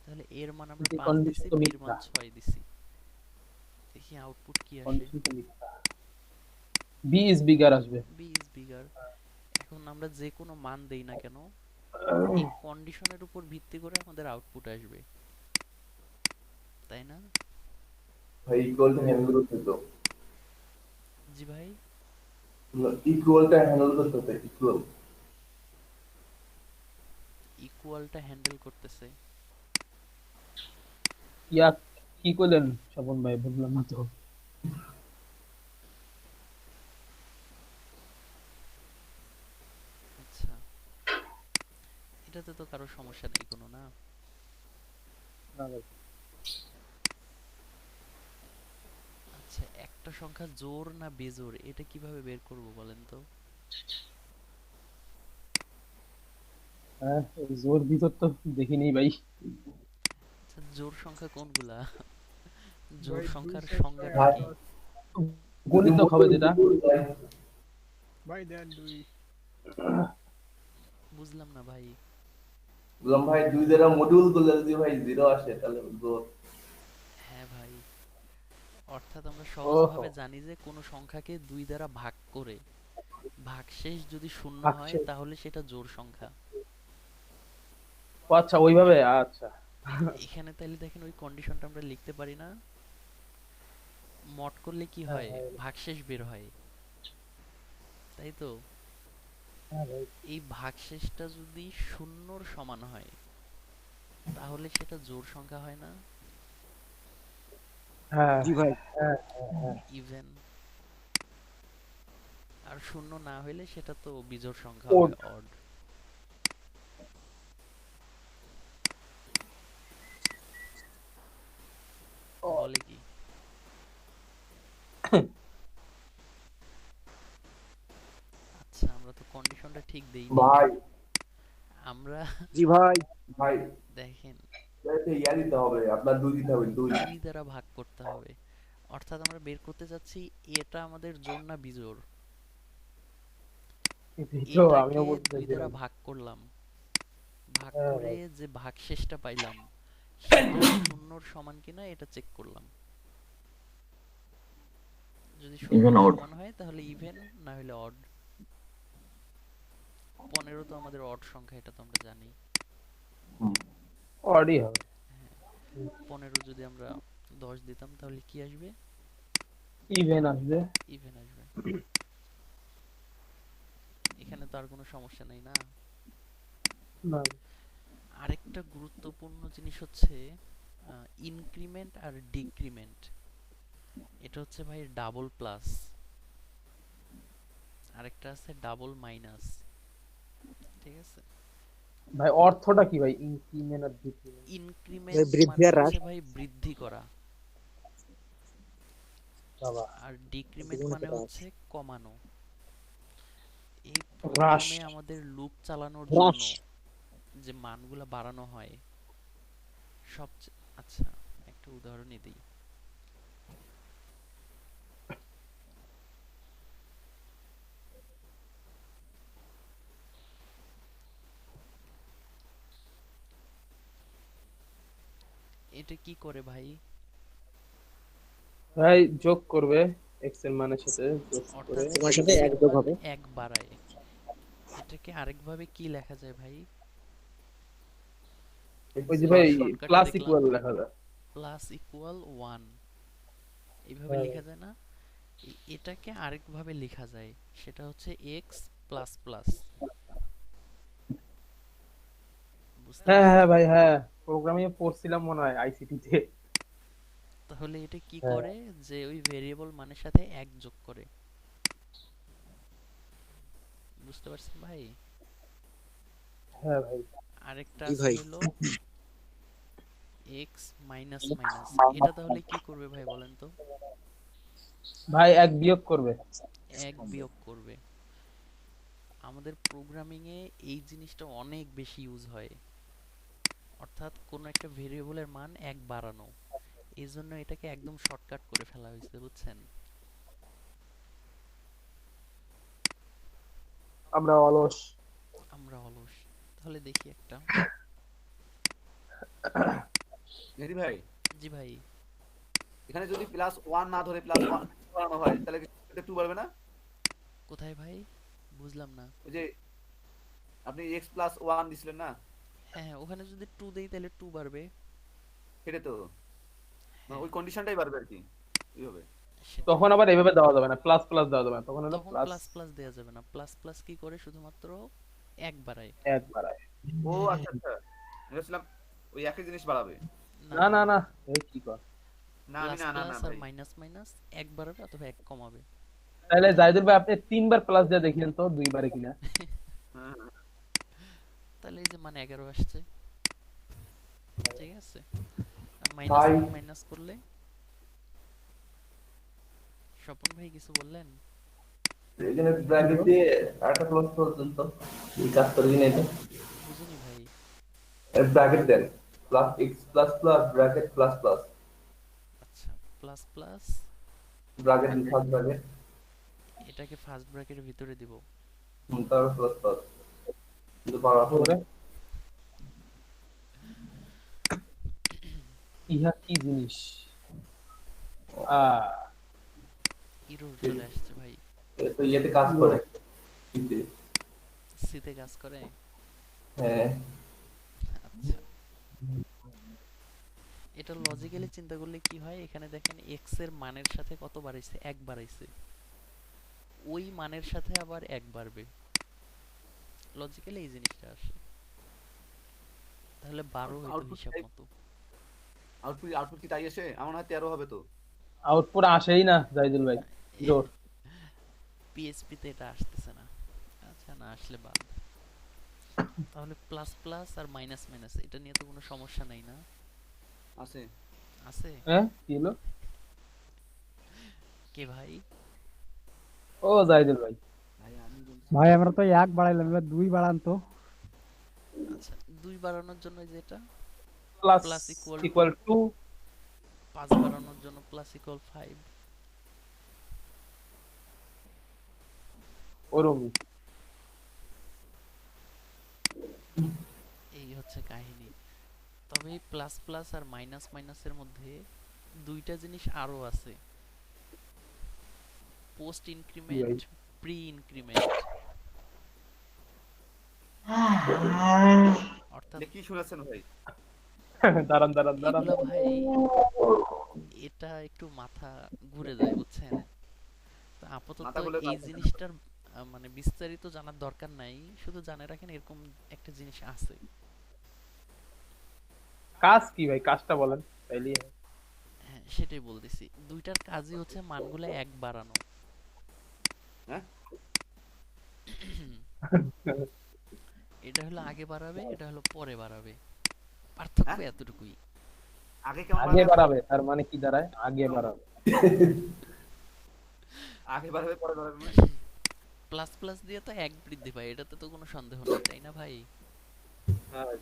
তাহলে এর মান আমরা কিন্তু এই 5 কন্ডিশন দিছি, তো বির মান মিথ্যা। 6 দিছি। দেখি আউটপুট কি আসে। কন্ডিশন তো মিথ্যা। বি ইজ বিগার আসবে। B is bigger. এখন আমরা যে কোনো মান দেই না কেন, এই কন্ডিশনের উপর ভিত্তি করে আমাদের আউটপুট আসবে, তাই না? ভাই ইকুয়ালটা হ্যান্ডেল করতে তো, জি ভাই। ইকুয়ালটা হ্যান্ডেল করতে তো, ইকুয়াল ইকুয়ালটা হ্যান্ডেল করতেছে। ইয়া কি কইলেন স্বপন ভাই, বুঝলাম না তো। আচ্ছা, এটাতে তো কারো সমস্যা নেই কোনো, না? না ভাই। আচ্ছা, একটা সংখ্যা জোড় না বেজোড় এটা কিভাবে বের করব বলেন তো? হ্যাঁ, এই জোর ভিতর তো দেখিনি ভাই। আচ্ছা, জোড় সংখ্যা কোনগুলা? জোড় ভাই সংখ্যার 2 সংজ্ঞাটা ভাই কি? গণিতক হবে যেটা। ভাই দেন 2 বুঝলাম না ভাই। বললাম ভাই 2 দ্বারা মডিউল করলে যদি ভাই 0 আসে তাহলে জোর। হ্যাঁ ভাই, অর্থাৎ আমরা ওহো। সহজভাবে জানি যে কোনো সংখ্যাকে 2 দ্বারা ভাগ করে ভাগশেষ যদি শূন্য হয় ভাগশেষ। তাহলে সেটা জোড় সংখ্যা। ও আচ্ছা, ওইভাবে। আচ্ছা। এখানে তাহলে দেখেন ওই কন্ডিশনটা আমরা লিখতে পারি না? মড করলে কি হ্যাঁ হয়, ভাই। ভাগশেষ বের হয়, তাই তো? হ্যাঁ ভাই। এই ভাগশেষটা যদি শূন্যর সমান হয় তাহলে সেটা জোড় সংখ্যা হয় না? হ্যাঁ জি ভাই। হ্যাঁ হ্যাঁ। ইভেন। আর শূন্য না হইলে সেটা তো বিজোড় সংখ্যা ওড। হবে, অড। বলে কি? আচ্ছা, আমরা তো কন্ডিশনটা ঠিক দেইনি। ভাই আমরা জি ভাই। ভাই দেখেন তাহলে ইয়া দিতে হবে, আপনার 2 দিতে হবে, 2 2 দ্বারা ভাগ করতে হবে, অর্থাৎ আমরা বের করতে যাচ্ছি এটা আমাদের জোড় না বিজোড়। এই তো আমিও এটাকে বলতে 2 দ্বারা চাইছিলাম। ভাগ করলাম, ভাগ হ্যাঁ করে ভাই। যে ভাগশেষটা পাইলাম সেটা শূন্যর সমান কিনা এটা চেক করলাম। যদি ইভেন শূন্যর আউট। সমান হয় তাহলে ইভেন, না হলে অড। 15 তো আমাদের অড সংখ্যা, এটা তো আমরা জানি। অডই হবে। 15 যদি আমরা 10 দিতাম তাহলে কি আসবে? ইভেন আসবে। ইভেন আসবে। এখানে তো আর কোনো সমস্যা নেই না। না আরেকটা গুরুত্বপূর্ণ জিনিস হচ্ছে ইনক্রিমেন্ট আর ডিক্রিমেন্ট। এটা হচ্ছে ভাই ডাবল প্লাস, আরেকটা আছে ডাবল মাইনাস। ঠিক আছে, ভাই অর্থটা কি ভাই ইনক্রিমেন্ট আর ডিক্রিমেন্ট? ইনক্রিমেন্ট বৃদ্ধি মানে আর হ্রাস। হচ্ছে ভাই বৃদ্ধি করা, বাবা আর ডিক্রিমেন্ট দ্বিগুণ মানে হ্রাস। হচ্ছে কমানো। এই হ্রাস। প্রোগ্রামে আমাদের লুপ চালানোর হ্রাস। জন্য যে মানগুলা বাড়ানো হয় সবচেয়ে, আচ্ছা একটা উদাহরণই দিই। এটা কি করে ভাই? ভাই যোগ করবে এক্স এর মানের সাথে যোগ করে অর্থাৎ তোমার x সাথে এক এর যোগ মান হবে। 1 বাড়ায়। এটাকে আরেকভাবে কি লেখা যায় ভাই? ওই যে ভাই শর্টকাটে প্লাস দেখলাম ইকুয়াল লেখা যায়। প্লাস ইকুয়াল 1, এইভাবে হ্যাঁ। লেখা যায় না? এটাকে আরেকভাবে লেখা যায়, সেটা হচ্ছে x প্লাস প্লাস। বুঝতে হ্যাঁ হ্যাঁ পারছেন? ভাই হ্যাঁ, প্রোগ্রামিং এ পড়ছিলাম মনে হয় আইসিটি তে। তাহলে এটা কি হ্যাঁ। করে যে ওই ভেরিয়েবল মানের সাথে 1 যোগ করে। বুঝতে পারছেন ভাই? হ্যাঁ ভাই। আরেকটা জি আছে ভাই। হলো x মাইনাস মাইনাস। এটা তাহলে কি করবে ভাই বলেন তো? ভাই এক বিয়োগ করবে। 1 বিয়োগ করবে। আমাদের প্রোগ্রামিং এ এই জিনিসটা অনেক বেশি ইউজ হয়, অর্থাৎ কোন একটা ভেরিয়েবলের মান 1 বাড়ানো। এই জন্য এটাকে একদম শর্টকাট করে ফেলা হয়েছে, বুঝছেন? আমরা অলস। আমরা অলস। তাহলে দেখি একটা। মেহেদী ভাই, জি ভাই। এখানে যদি +1 না ধরে +1 বাড়ানো হয় তাহলে কি এটা 2 বাড়বে না? কোথায় ভাই? বুঝলাম না। ওই যে আপনি x+1 দিছিলেন না, হ্যাঁ, ওখানে যদি 2 দেই তাহলে 2 বাড়বে। সেটা তো মানে হ্যাঁ, ওই কন্ডিশনটাই বাড়বে আর কি, এইভাবে। সেটাই। তখন আবার এইভাবে দেওয়া যাবে না, প্লাস প্লাস দেওয়া যাবে না, তখন হলো তখন প্লাস প্লাস প্লাস দেয়া যাবে না। প্লাস প্লাস কি করে? শুধুমাত্র 1 বাড়ায়। এক বাড়ায়। ও আচ্ছা আচ্ছা, আমি ভাবছিলাম ওই একই জিনিস বাড়াবে। না না না না না, না এই কি কর। না আমি প্লাস না না না প্লাস আর ভাই, মাইনাস মাইনাস 1 বাড়াবে অথবা 1 কমাবে। তাহলে জাহিদুল ভাই আপনি 3 বার প্লাস দিয়ে দেখিয়েন তো 2 বারে কিনা। হ্যাঁ, হ্যাঁ। তাহলে এই যে মানে 11 আসছে। ঠিক আছে, আর মাইনাস ভাই থেকে মাইনাস করলে। স্বপন ভাই কিছু বললেন? এখানে ব্র্যাকেট দিয়ে একটা প্লাস পর্যন্ত এই কাজ করে কিনা এটা বুঝিনি ভাই। Bracket then plus x plus plus bracket plus plus আচ্ছা, plus plus bracket first bracket এটাকে ফার্স্ট ব্র্যাকেটের ভিতরে দিব। তারপর প্লাস প্লাস কিন্তু পাওয়া করে হবে ইহা কি জিনিস? ইরর চলে আসছে ভাই। তো ইয়েতে কাজ করে সিতে কাজ করে। হ্যাঁ আচ্ছা, এটা লজিক্যালি চিন্তা করলে কি হয়? এখানে দেখেন x এর মানের সাথে কত বাড়াইছে? 1 বাড়াইছে। ওই মানের সাথে আবার 1 বাড়বে। লজিক্যালি এই জিনিসটা আসে। তাহলে 12 হইতো আউটপুট হিসাব মতো। আউটপুট আউটপুট কি তাই আসে? আমার মনে হয় 13 হবে তো। আউটপুট আসেই না জাহিদুল ভাই। জোর। পিএসপি তে এটা আসতেছে না। আচ্ছা, না আসলে বাদ। তাহলে প্লাস প্লাস আর মাইনাস মাইনাস এটা নিয়ে তো কোনো সমস্যা নাই না? আছে। আছে? হ্যাঁ কি হলো? কে ভাই? ও জাহিদুল ভাই। ভাই আমি বলছি ভাই আমরা তো 1 বাড়াইলাম, এবার 2 বাড়ান তো। আচ্ছা, 2 বাড়ানোর জন্য যেটা plus plus equal equal to 5 বাড়ানোর জন্য প্লাস ইকুয়াল 5। ওরমি। এই হচ্ছে কাহিনী। তবে প্লাস প্লাস আর মাইনাস মাইনাসের মধ্যে দুইটা জিনিস আরো আছে, পোস্ট কি ইনক্রিমেন্ট, ভাই? Pre increment. অর্থাৎ কি শুনেছেন ভাই? দাঁড়ান দাঁড়ান দাঁড়ান। এগুলা ভাই, এটা একটু মাথা ঘুরে যায় বুঝছেন। তো আপাতত মাথা গুলো এই জিনিসটার মানে বিস্তারিত জানার দরকার নাই, শুধু জানে রাখেন এরকম একটা জিনিস আছে। কাজ কি ভাই? কাজটা বলেন তাইলে। হ্যাঁ সেটাই বলতেছি, দুইটার কাজই হচ্ছে মানগুলো এক বাড়ানো। হ্যাঁ এটা হলো আগে বাড়াবে, এটা হলো পরে বাড়াবে, পার্থক্য হ্যাঁ? এতটুকুই। আগে কেমন আগে বাড়াবে? বাড়াবে তার মানে কি দাঁড়ায়? আগে বাড়াবে। আগে বাড়াবে পরে বাড়াবে মানে? প্লাস প্লাস দিয়ে তো এক বৃদ্ধি পায়, এটাতে তো কোনো সন্দেহ নেই, তাই না ভাই? হ্যাঁ ভাই।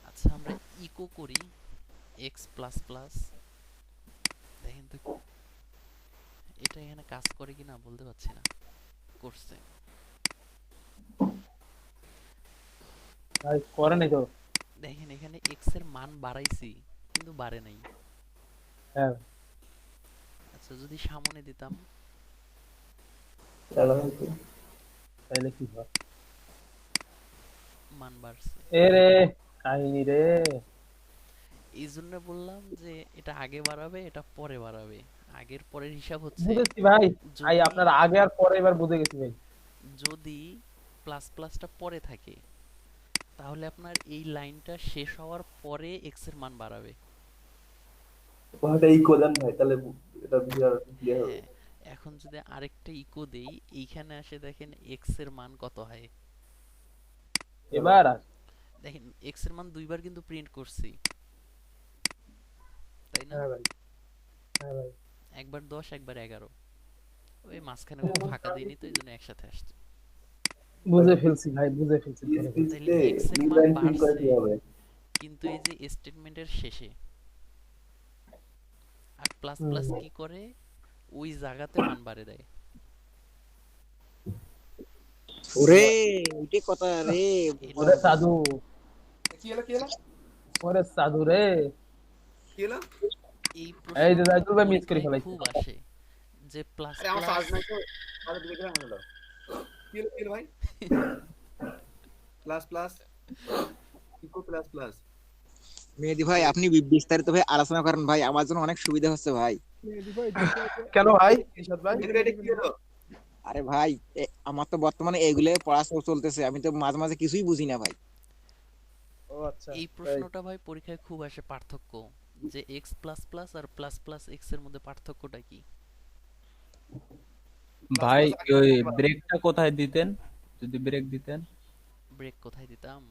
আচ্ছা আমরা ইকো করি এক্স প্লাস প্লাস, দেখেন তো এটা এখানে কাজ করে কিনা বলতে পারছি না। করছে। ভাই করে নাই তো। দেখেন এখানে এক্স এর মান বাড়াইছি কিন্তু বাড়ে নাই। হ্যাঁ আচ্ছা যদি সামনে দিতাম তাইলে কি হয়? মান বাড়ছে। এ রে কাহিনী রে। এই জন্য বললাম যে এটা আগে বাড়াবে, এটা পরে বাড়াবে। আগের পরের হিসাব হচ্ছে বুঝেছি ভাই। ভাই যদি আপনার আগে আর পরে এবার বুঝে গেছি ভাই। যদি প্লাস প্লাসটা পরে থাকে তাহলে আপনার এই লাইনটা শেষ হওয়ার পরে এক্স এর মান বাড়াবে। ওটা ইকো দেন ভাই, তাহলে এটা ক্লিয়ার হবে। হ্যাঁ, এখন যদি আরেকটা ইকো দেই, এইখানে আসে দেখেন এক্স এর মান কত হয়। এবার দেখেন এক্স এর মান দুইবার কিন্তু প্রিন্ট করছি, তাই না? হ্যাঁ ভাই। হ্যাঁ ভাই। একবার 10 একবার 11, ওই মাঝখানে কোনো ফাঁকা দিইনি তো এই জন্য একসাথে আসছে। বুঝে ফেলছি ভাই, বুঝে ফেলছি। তাহলে এক্স এর মান বাড়ছে কিন্তু এই যে স্টেটমেন্টের শেষে। আর প্লাস প্লাস কি করে, ওই জায়গাতে মান বাড়ে দেয়। ওরে ওইটাই কথা রে। ওরে সাধু, কি হলো কি হলো ওরে সাধু রে। কি হলো? এই এই যে প্রশ্নটা জাইতুল ভাই মিস করে পরীক্ষায় ফেলাইছে। খুব আসে যে প্লাস আরে আমার প্লাস চার্জ নাই তো, আরে দিকে কেন হলো? কি হলো ভাই? Plus plus echo plus plus. Mehedi ভাই আপনি বিস্তারিত ভাই আলোচনা করেন ভাই, আমার জন্য অনেক সুবিধা হচ্ছে ভাই। কেন ভাই? ইরশাদ ভাই এটা কি হলো? আরে ভাই আমার তো বর্তমানে এগুলো পড়াশোনা চলতেছে, আমি তো মাঝে মাঝে কিছুই বুঝি না ভাই। ও আচ্ছা। এই প্রশ্নটা ভাই পরীক্ষায় খুব আসে, পার্থক্য যে এক্স প্লাস প্লাস আর প্লাস প্লাস এক্স এর মধ্যে পার্থক্যটা কি? ভাই ওই ব্রেকটা কোথায় দিতেন, যদি ব্রেক দিতেন? ব্রেক কোথায় দিতাম?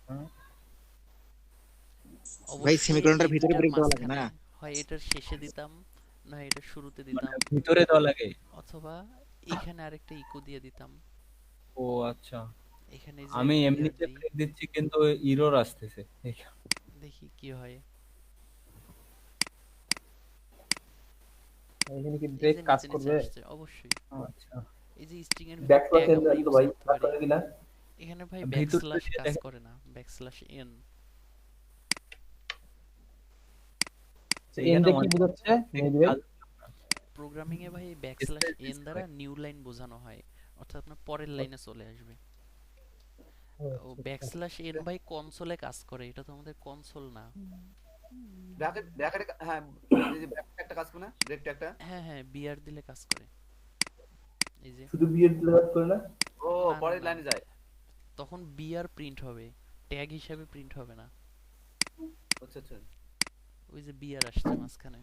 হ্যাঁ। ভাই অবশ্যই সেমিকন্ডাক্টর এই ভিতরে দুইটার ব্রেক দেওয়া লাগে মাঝখানে, না? হয় এটার শেষে দিতাম না এটার শুরুতে মানে দিতাম, ভিতরে দেওয়া লাগে? অথবা এখানে আরেকটা ইকো দিয়ে দিতাম। ও আচ্ছা। এখানে যে আমি বিআর এমনিতে দিই, ব্রেক দিচ্ছি কিন্তু ইরর আসতেছে। দেখি কি হয়। এখানে কি এই ব্রেক যে কাজ নিচে নিচে করবে? আসছে অবশ্যই। আচ্ছা এই যে স্ট্রিং এর ভিতর ব্যাকস্ল্যাশ ট্যাগ এন আমরা দেন তো ইউজ ভাই, করতে কাজ পারি। করে কিনা? এখানে ভাই ভিতর ব্যাকস্ল্যাশ থেকে কাজ দেখেন। করে না, ব্যাকস্ল্যাশ এন। এন্ডে কি বোঝাচ্ছে মেহেদী ভাই? প্রোগ্রামিং এ ভাই ব্যাকস্ল্যাশ এন দ্বারা নিউ লাইন বোঝানো হয়, অর্থাৎ আপনার পরের লাইনে চলে আসবে। ও ব্যাকস্ল্যাশ এন ভাই কনসোলে কাজ করে, এটা তো আমাদের কনসোল না। ব্র্যাকেটে হ্যাঁ, এই যে ব্র্যাকেটে একটা কাজ করে না, ব্রেকটা একটা। হ্যাঁ হ্যাঁ বিআর দিলে কাজ করে। এই যে শুধু বিয়ের দিলে কাজ করে না? ও না, না, পরের না। লাইনে যায়। তখন বিআর প্রিন্ট হবে, ট্যাগ হিসাবে প্রিন্ট হবে না। আচ্ছা আচ্ছা। ওই যে বিআর আসছে মাঝখানে।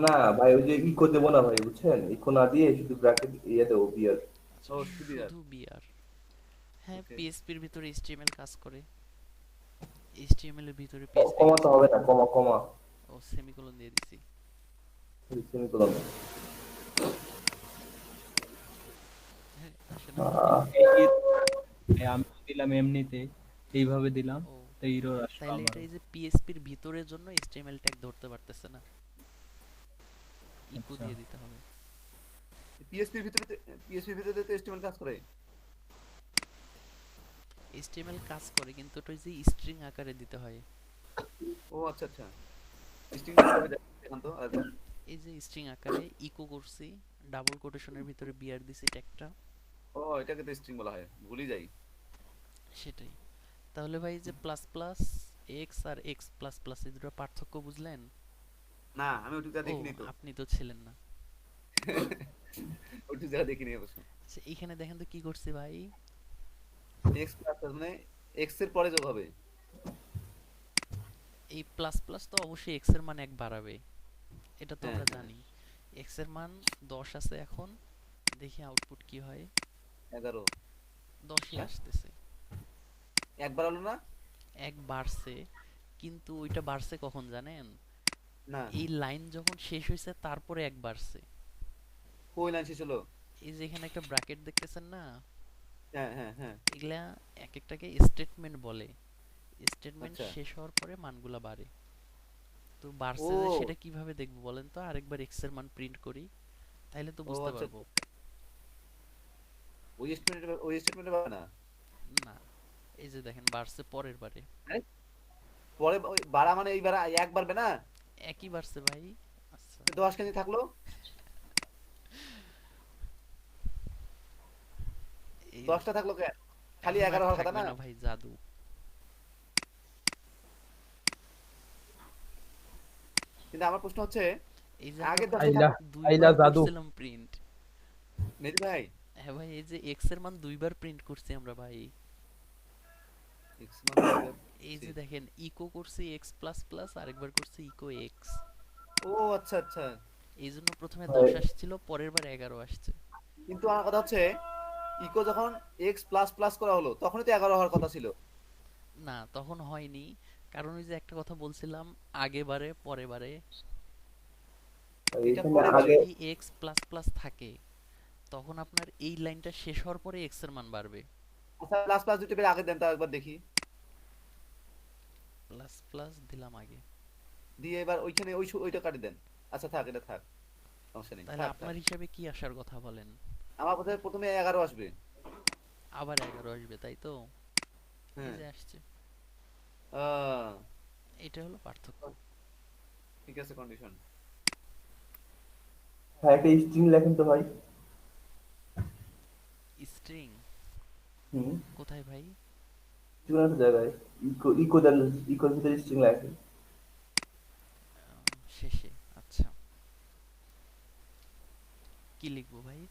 না ভাই, ওই যে ইকো দেবো না ভাই, বুঝছেন? ইকো না দিয়ে শুধু ব্র্যাকেট ইয়ে দেবো, বিয়ার। আচ্ছা, ও শুধু বিআর। শুধু বিআর। হ্যাঁ Okay. পিএসপির ভিতরে এইচটিএমএল কাজ করে, এইচটিএমএল এর ভিতরে পিএসপি কমা কাজ তো করে। হবে না, কমা কমা ও সেমিকোলন দিয়ে দিছি। সেমিকোলন। হ্যাঁ আসে না। আমি দিলাম এমনিতে, এইভাবে দিলাম ও তো ইরর আসলো তাইলে আমার। এটা এই যে পিএসপির ভিতরের জন্য এইচটিএমএল ট্যাগ ধরতে পারতেছে না, ইকো আচ্ছা। দিয়ে দিতে হবে। পিএসপির ভিতরে তো HTML কাজ করে। HTML কাজ করে কিন্তু ওটা ওই যে স্ট্রিং আকারে দিতে হয়। ও আচ্ছা আচ্ছা, স্ট্রিং কিভাবে দেখান তো আরেকবার। এই যে স্ট্রিং আকারে ইকো করছি, ডাবল কোটেশনের ভিতরে বিআর দিছি ট্যাগটা, ও এটাকে তো স্ট্রিং বলা হয়, ভুলি যাই। সেটাই। তাহলে ভাই যে প্লাস প্লাস এক্স আর এক্স প্লাস প্লাস এই দুটো পার্থক্য বুঝলেন? না আমি ওটুকু ও দেখিনি তো। আপনি তো ছিলেন না। ওটুকু জায়গা দেখিনি অবশ্য। আচ্ছা, এইখানে দেখেন তো কি করছি ভাই। এক্স প্লাস মানে এক্স এর পরে যোগ হবে। এই প্লাস প্লাস তো অবশ্যই এক্স এর মান এক বাড়াবে, এটা তো হ্যাঁ আমরা হ্যাঁ, জানি। এক্স এর মান 10 আছে এখন, দেখি আউটপুট কি হয়। 11। 10ই হ্যাঁ আসতেছে। একবার হলো না। এক বাড়ছে, কিন্তু ওইটা বাড়ছে কখন জানেন? না এই লাইন যখন শেষ হয়েছে তারপরে এক বাড়ছে। কই লাইন শেষ হলো? এই যে এখানে একটা ব্র্যাকেট দেখতেছেন না, হ্যাঁ হ্যাঁ হ্যাঁ, এগুলা এক একটাকে স্টেটমেন্ট বলে। স্টেটমেন্ট আচ্ছা। শেষ হওয়ার পরে মানগুলা বাড়ে। তো ও বাড়ছে যে সেটা কিভাবে দেখবো বলেন তো? আরেকবার এক্স এর মান প্রিন্ট করি, তাইলে তো ও বুঝতে আচ্ছা, পারবো। ওই স্টেটমেন্টে পাবে না। না, এই যে দেখেন বাড়ছে পরের বারে। আরে, পরে ওই বাড়া মানে এইবার এক বাড়বে না। একই বাড়ছে ভাই। আচ্ছা 10 কেজি থাকলো, এই 10টা থাকলো কে? খালি এখন 11 আর হওয়ার কথা থাকবে না। না ভাই, জাদু। কিন্তু আমার প্রশ্ন হচ্ছে এই যে আগে আমরা 10 আইলা থাকলো। আইলা দুইবার জাদু। করছিলাম প্রিন্ট। মেহেদী ভাই, হ্যাঁ ভাই, এই যে এক্স এর মান দুইবার প্রিন্ট করছি আমরা ভাই। এক্স মান দুইবার এই করছি। যে দেখেন ইকো করছি এক্স প্লাস প্লাস, আরেকবার করছি ইকো এক্স। ও আচ্ছা আচ্ছা। এই জন্য প্রথমে ভাই 10 আসছিল, পরের বার 11 আসছে। কিন্তু আমার কথা হচ্ছে ইকো যখন এক্স প্লাস প্লাস করা হলো তখনই তো 11 হওয়ার কথা ছিল। না তখন হয়নি, কারণ ওই যে একটা কথা বলছিলাম, আগে বারে পরে বারে। এটা এখানে পরে আগে যদি এক্স প্লাস প্লাস থাকে তখন আপনার এই লাইনটা শেষ হওয়ার পরে এক্স এর মান বাড়বে। আচ্ছা, প্লাস প্লাস দুটো বের আগে দেন তাও একবার দেখি। প্লাস প্লাস দিলাম আগে, দিয়ে এবার ওইখানে ওইটা কাটি দেন। আচ্ছা থাক, এটা থাক, সমস্যা নেই, তাহলে থাক থাক। আপনার হিসাবে কি আসার কথা বলেন? আমার কথা প্রথমে 11 আসবে। আবার 11 আসবে, তাই তো? এই হ্যাঁ যে আসছে, আহ, এটা হলো পার্থক্য। ঠিক আছে কন্ডিশন। হ্যাঁ একটা স্ট্রিং লেখেন তো ভাই। স্ট্রিং হুম, কোথায় ভাই? যে কোনো একটা জায়গায় ইকো ইকো দেন, ইকোর ভিতরে স্ট্রিং লেখেন। শেষে। আচ্ছা, কি লিখবো ভাই?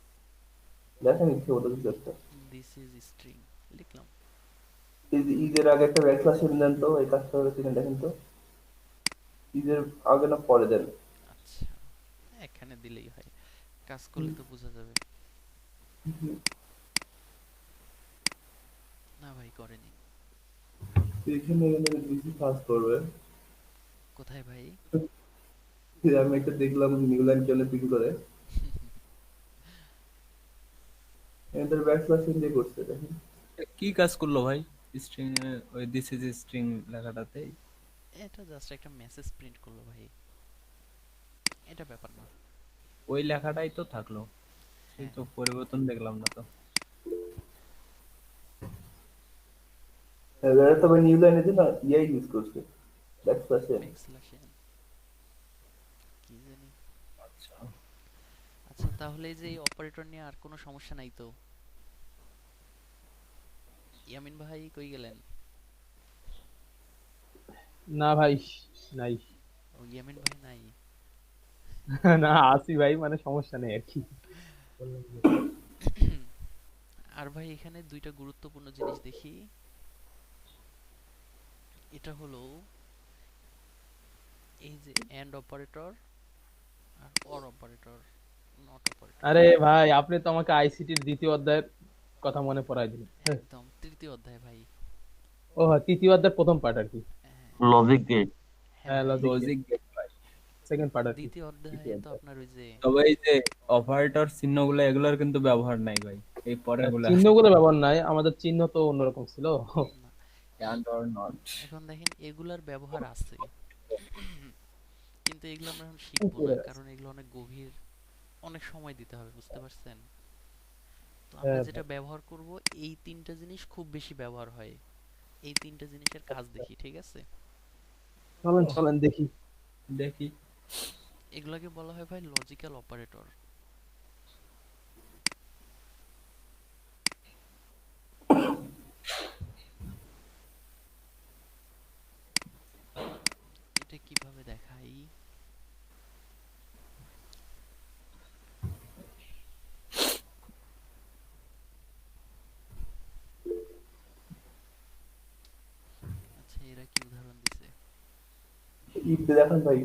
লেখেন ইচ্ছে মতো কিছু একটা। দিস ইজ স্ট্রিং লিখলাম। এই যে ঈদের আগে একটা ব্যাকস্ল্যাশ চিহ্ন দেন তো, এই কাজটা হলো চিহ্ন দেখেন তো। ঈদের আগে না পরে দেন। আচ্ছা, এখানে দিলেই হয়, কাজ করলে তো বোঝা যাবে। না ভাই করেনি। এখানে এখানে বেশি কাজ করবে। কোথায় ভাই? এই যে আমি একটা দেখলাম নিউল্যান্ড কেন পিন করে এদের ব্যাকস্ল্যাশ চিহ্ন দিয়ে করছে দেখেন। কি কাজ করলো ভাই স্ট্রিং এ ওই দিস ইজ স্ট্রিং লেখাটাতে? এটা জাস্ট একটা মেসেজ প্রিন্ট করলো ভাই, এটা ব্যাপার না। ওই লেখাটাই তো থাকলো, সেই হ্যাঁ তো পরিবর্তন দেখলাম না তো। এরা তবে নিউল্যান্ডের জন্য ইয়াই ইউজ করছে ব্যাকস্ল্যাশ চিহ্ন। ব্যাকস্ল্যাশ কি জানি। আচ্ছা, আচ্ছা তাহলে এই যে এই অপারেটর নিয়ে আর কোনো সমস্যা নাই তো? ইয়ামিন ভাই কই গেলেন? না ভাই, নাই। ও ইয়ামিন ভাই নাই। না আসি ভাই, মানে সমস্যা নেই আর কি। আর ভাই এখানে দুইটা গুরুত্বপূর্ণ জিনিস দেখি। এটা হলো এই যে এন্ড অপারেটর আর অর অপারেটর, নট অপারেটর। আরে ভাই আপনি তো আমাকে আইসিটির দ্বিতীয় অধ্যায়ের কথা মনে পড়াই দিলেন। একদম তৃতীয় অধ্যায় ভাই। ও হ্যাঁ, তৃতীয় অধ্যায়ের প্রথম পার্ট আর কি। হ্যাঁ লজিক গেট। হ্যাঁ ভাই, লজিক লজিক গেট ভাই। সেকেন্ড পার্ট আর কি। দ্বিতীয় অধ্যায়ে তো আপনার ওই যে তবে এই যে অপারেটর চিহ্নগুলো এগুলোর কিন্তু ব্যবহার নাই ভাই, এই পরে গুলো চিহ্নগুলো ব্যবহার নাই, আমাদের চিহ্ন তো অন্যরকম ছিল। না, and or not। এখন দেখেন এগুলার ব্যবহার আছে, কিন্তু এগুলো আমরা এখন শিখবো না, কারণ এগুলো অনেক গভীর, অনেক সময় দিতে হবে, বুঝতে পারছেন? তো আমরা যেটা ব্যবহার করব এই তিনটা জিনিস খুব বেশি ব্যবহার হয়, এই তিনটা জিনিসের কাজ দেখি, ঠিক আছে? চলেন চলেন দেখি। দেখি। এগুলাকে বলা হয় ভাই লজিক্যাল অপারেটর। এটা কিভাবে দেখাই? আচ্ছা, এরা কি উদাহরণ দিছে? ইফ দেখান ভাই।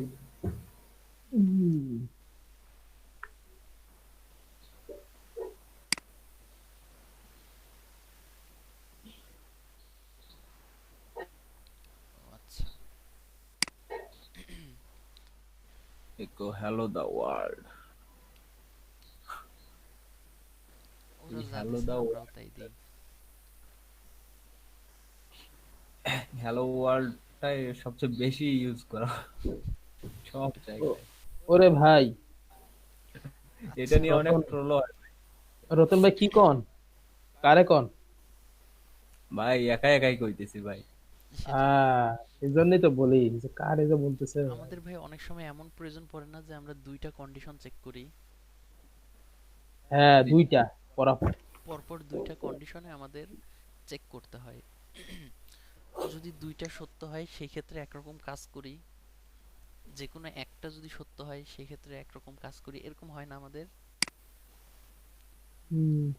আচ্ছা, echo hello the world, ওরা যা hello দিছে the আমরাও তাই দিই। hello world টাই সবচেয়ে বেশি ইউজ করা সব জায়গায়। ওরে ভাই, এটা নিয়ে অনেক রতন ট্রোল হয় রতন ভাই কি কন? কারে কন? ভাই, একা একাই কইতেছি ভাই। এই জন্যই তো বলি যে কারে যে বলতেছে। আমাদের ভাই অনেক সময় এমন প্রয়োজন পড়ে না যে আমরা দুইটা কন্ডিশন চেক করি? হ্যাঁ, দুইটা পরাপর। পরপর দুইটা কন্ডিশনে আমাদের চেক করতে হয়। যদি দুইটা সত্য হয় সেই ক্ষেত্রে একরকম কাজ করি, যে কোনো একটা যদি সত্য হয় সেই ক্ষেত্রে একরকম কাজ করি, এরকম হয় না আমাদের?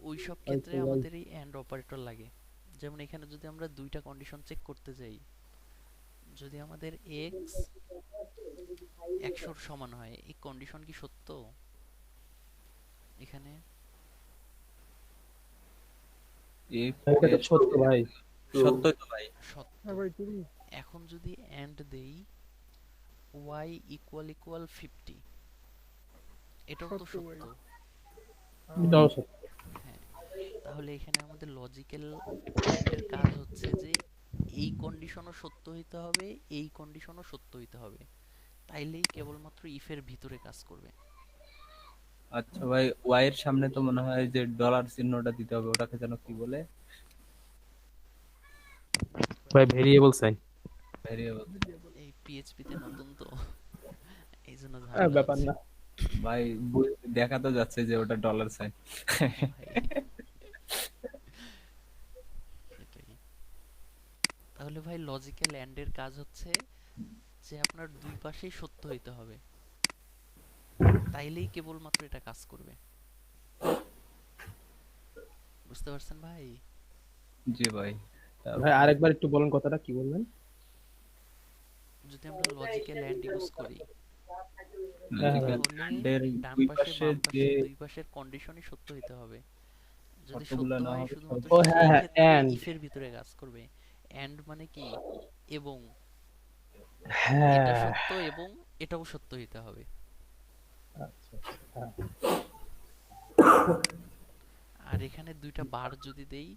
ওই সব ক্ষেত্রে আমাদের এই এন্ড অপারেটর লাগে। যেমন এখানে যদি আমরা দুইটা কন্ডিশন চেক করতে যাই, যদি আমাদের x 100 সমান হয়, এই কন্ডিশন কি সত্য? এখানে এটা তো সত্য ভাই। সত্যই তো ভাই। সত্য। এখন যদি এন্ড দেই y = 50, এটাও তো সত্য। এটাও সত্য। হ্যাঁ, তাহলে এখানে আমাদের লজিক্যাল এন্ডের কাজ হচ্ছে যে এই কন্ডিশনও সত্য হইতে হবে, এই কন্ডিশনও সত্য হইতে হবে, তাইলেই কেবলমাত্র ইফের ভিতরে কাজ করবে। আচ্ছা ভাই, ওয়াই এর সামনে তো মনে হয় যে ডলার চিহ্নটা দিতে হবে, ওটাকে যেন কি বলে? ভাই ভেরিয়েবল সাইন। ভেরিয়েবল। এই পিএইচপি তে নতুন তো এইজন্য ঝামেলা ব্যাপার হচ্ছে না। ভাই দেখা তো যাচ্ছে যে ওটা ডলার সাইন। ভাই। সেটাই। তাহলে ভাই লজিক্যাল এন্ডের কাজ হচ্ছে যে আপনার দুই পাশেই সত্য হইতে হবে, তাইলেই কেবলমাত্র এটা কাজ করবে। বুঝতে পারছেন ভাই? জি ভাই। ভাই আরেকবার একটু বলেন কথাটা কি বললেন? যদি আমরা লজিক্যাল এন্ড ইউজ করি লজিক্যাল তাহলে এন্ডের ডান দুই পাশে পাশে বাম যে পাশে দুই পাশের কন্ডিশনই সত্য হইতে হবে। যদি শর্তগুলো সত্য না হয় হবে শুধুমাত্র ও সেই হ্যাঁ হ্যাঁ, ক্ষেত্রে এন্ড। ইফের ভিতরে কাজ করবে। এন্ড মানে কি? এবং এটা হ্যাঁ। সত্য এবং এটাও সত্য হইতে হবে। আচ্ছা আচ্ছা। আর এখানে দুইটা বার যদি দেই,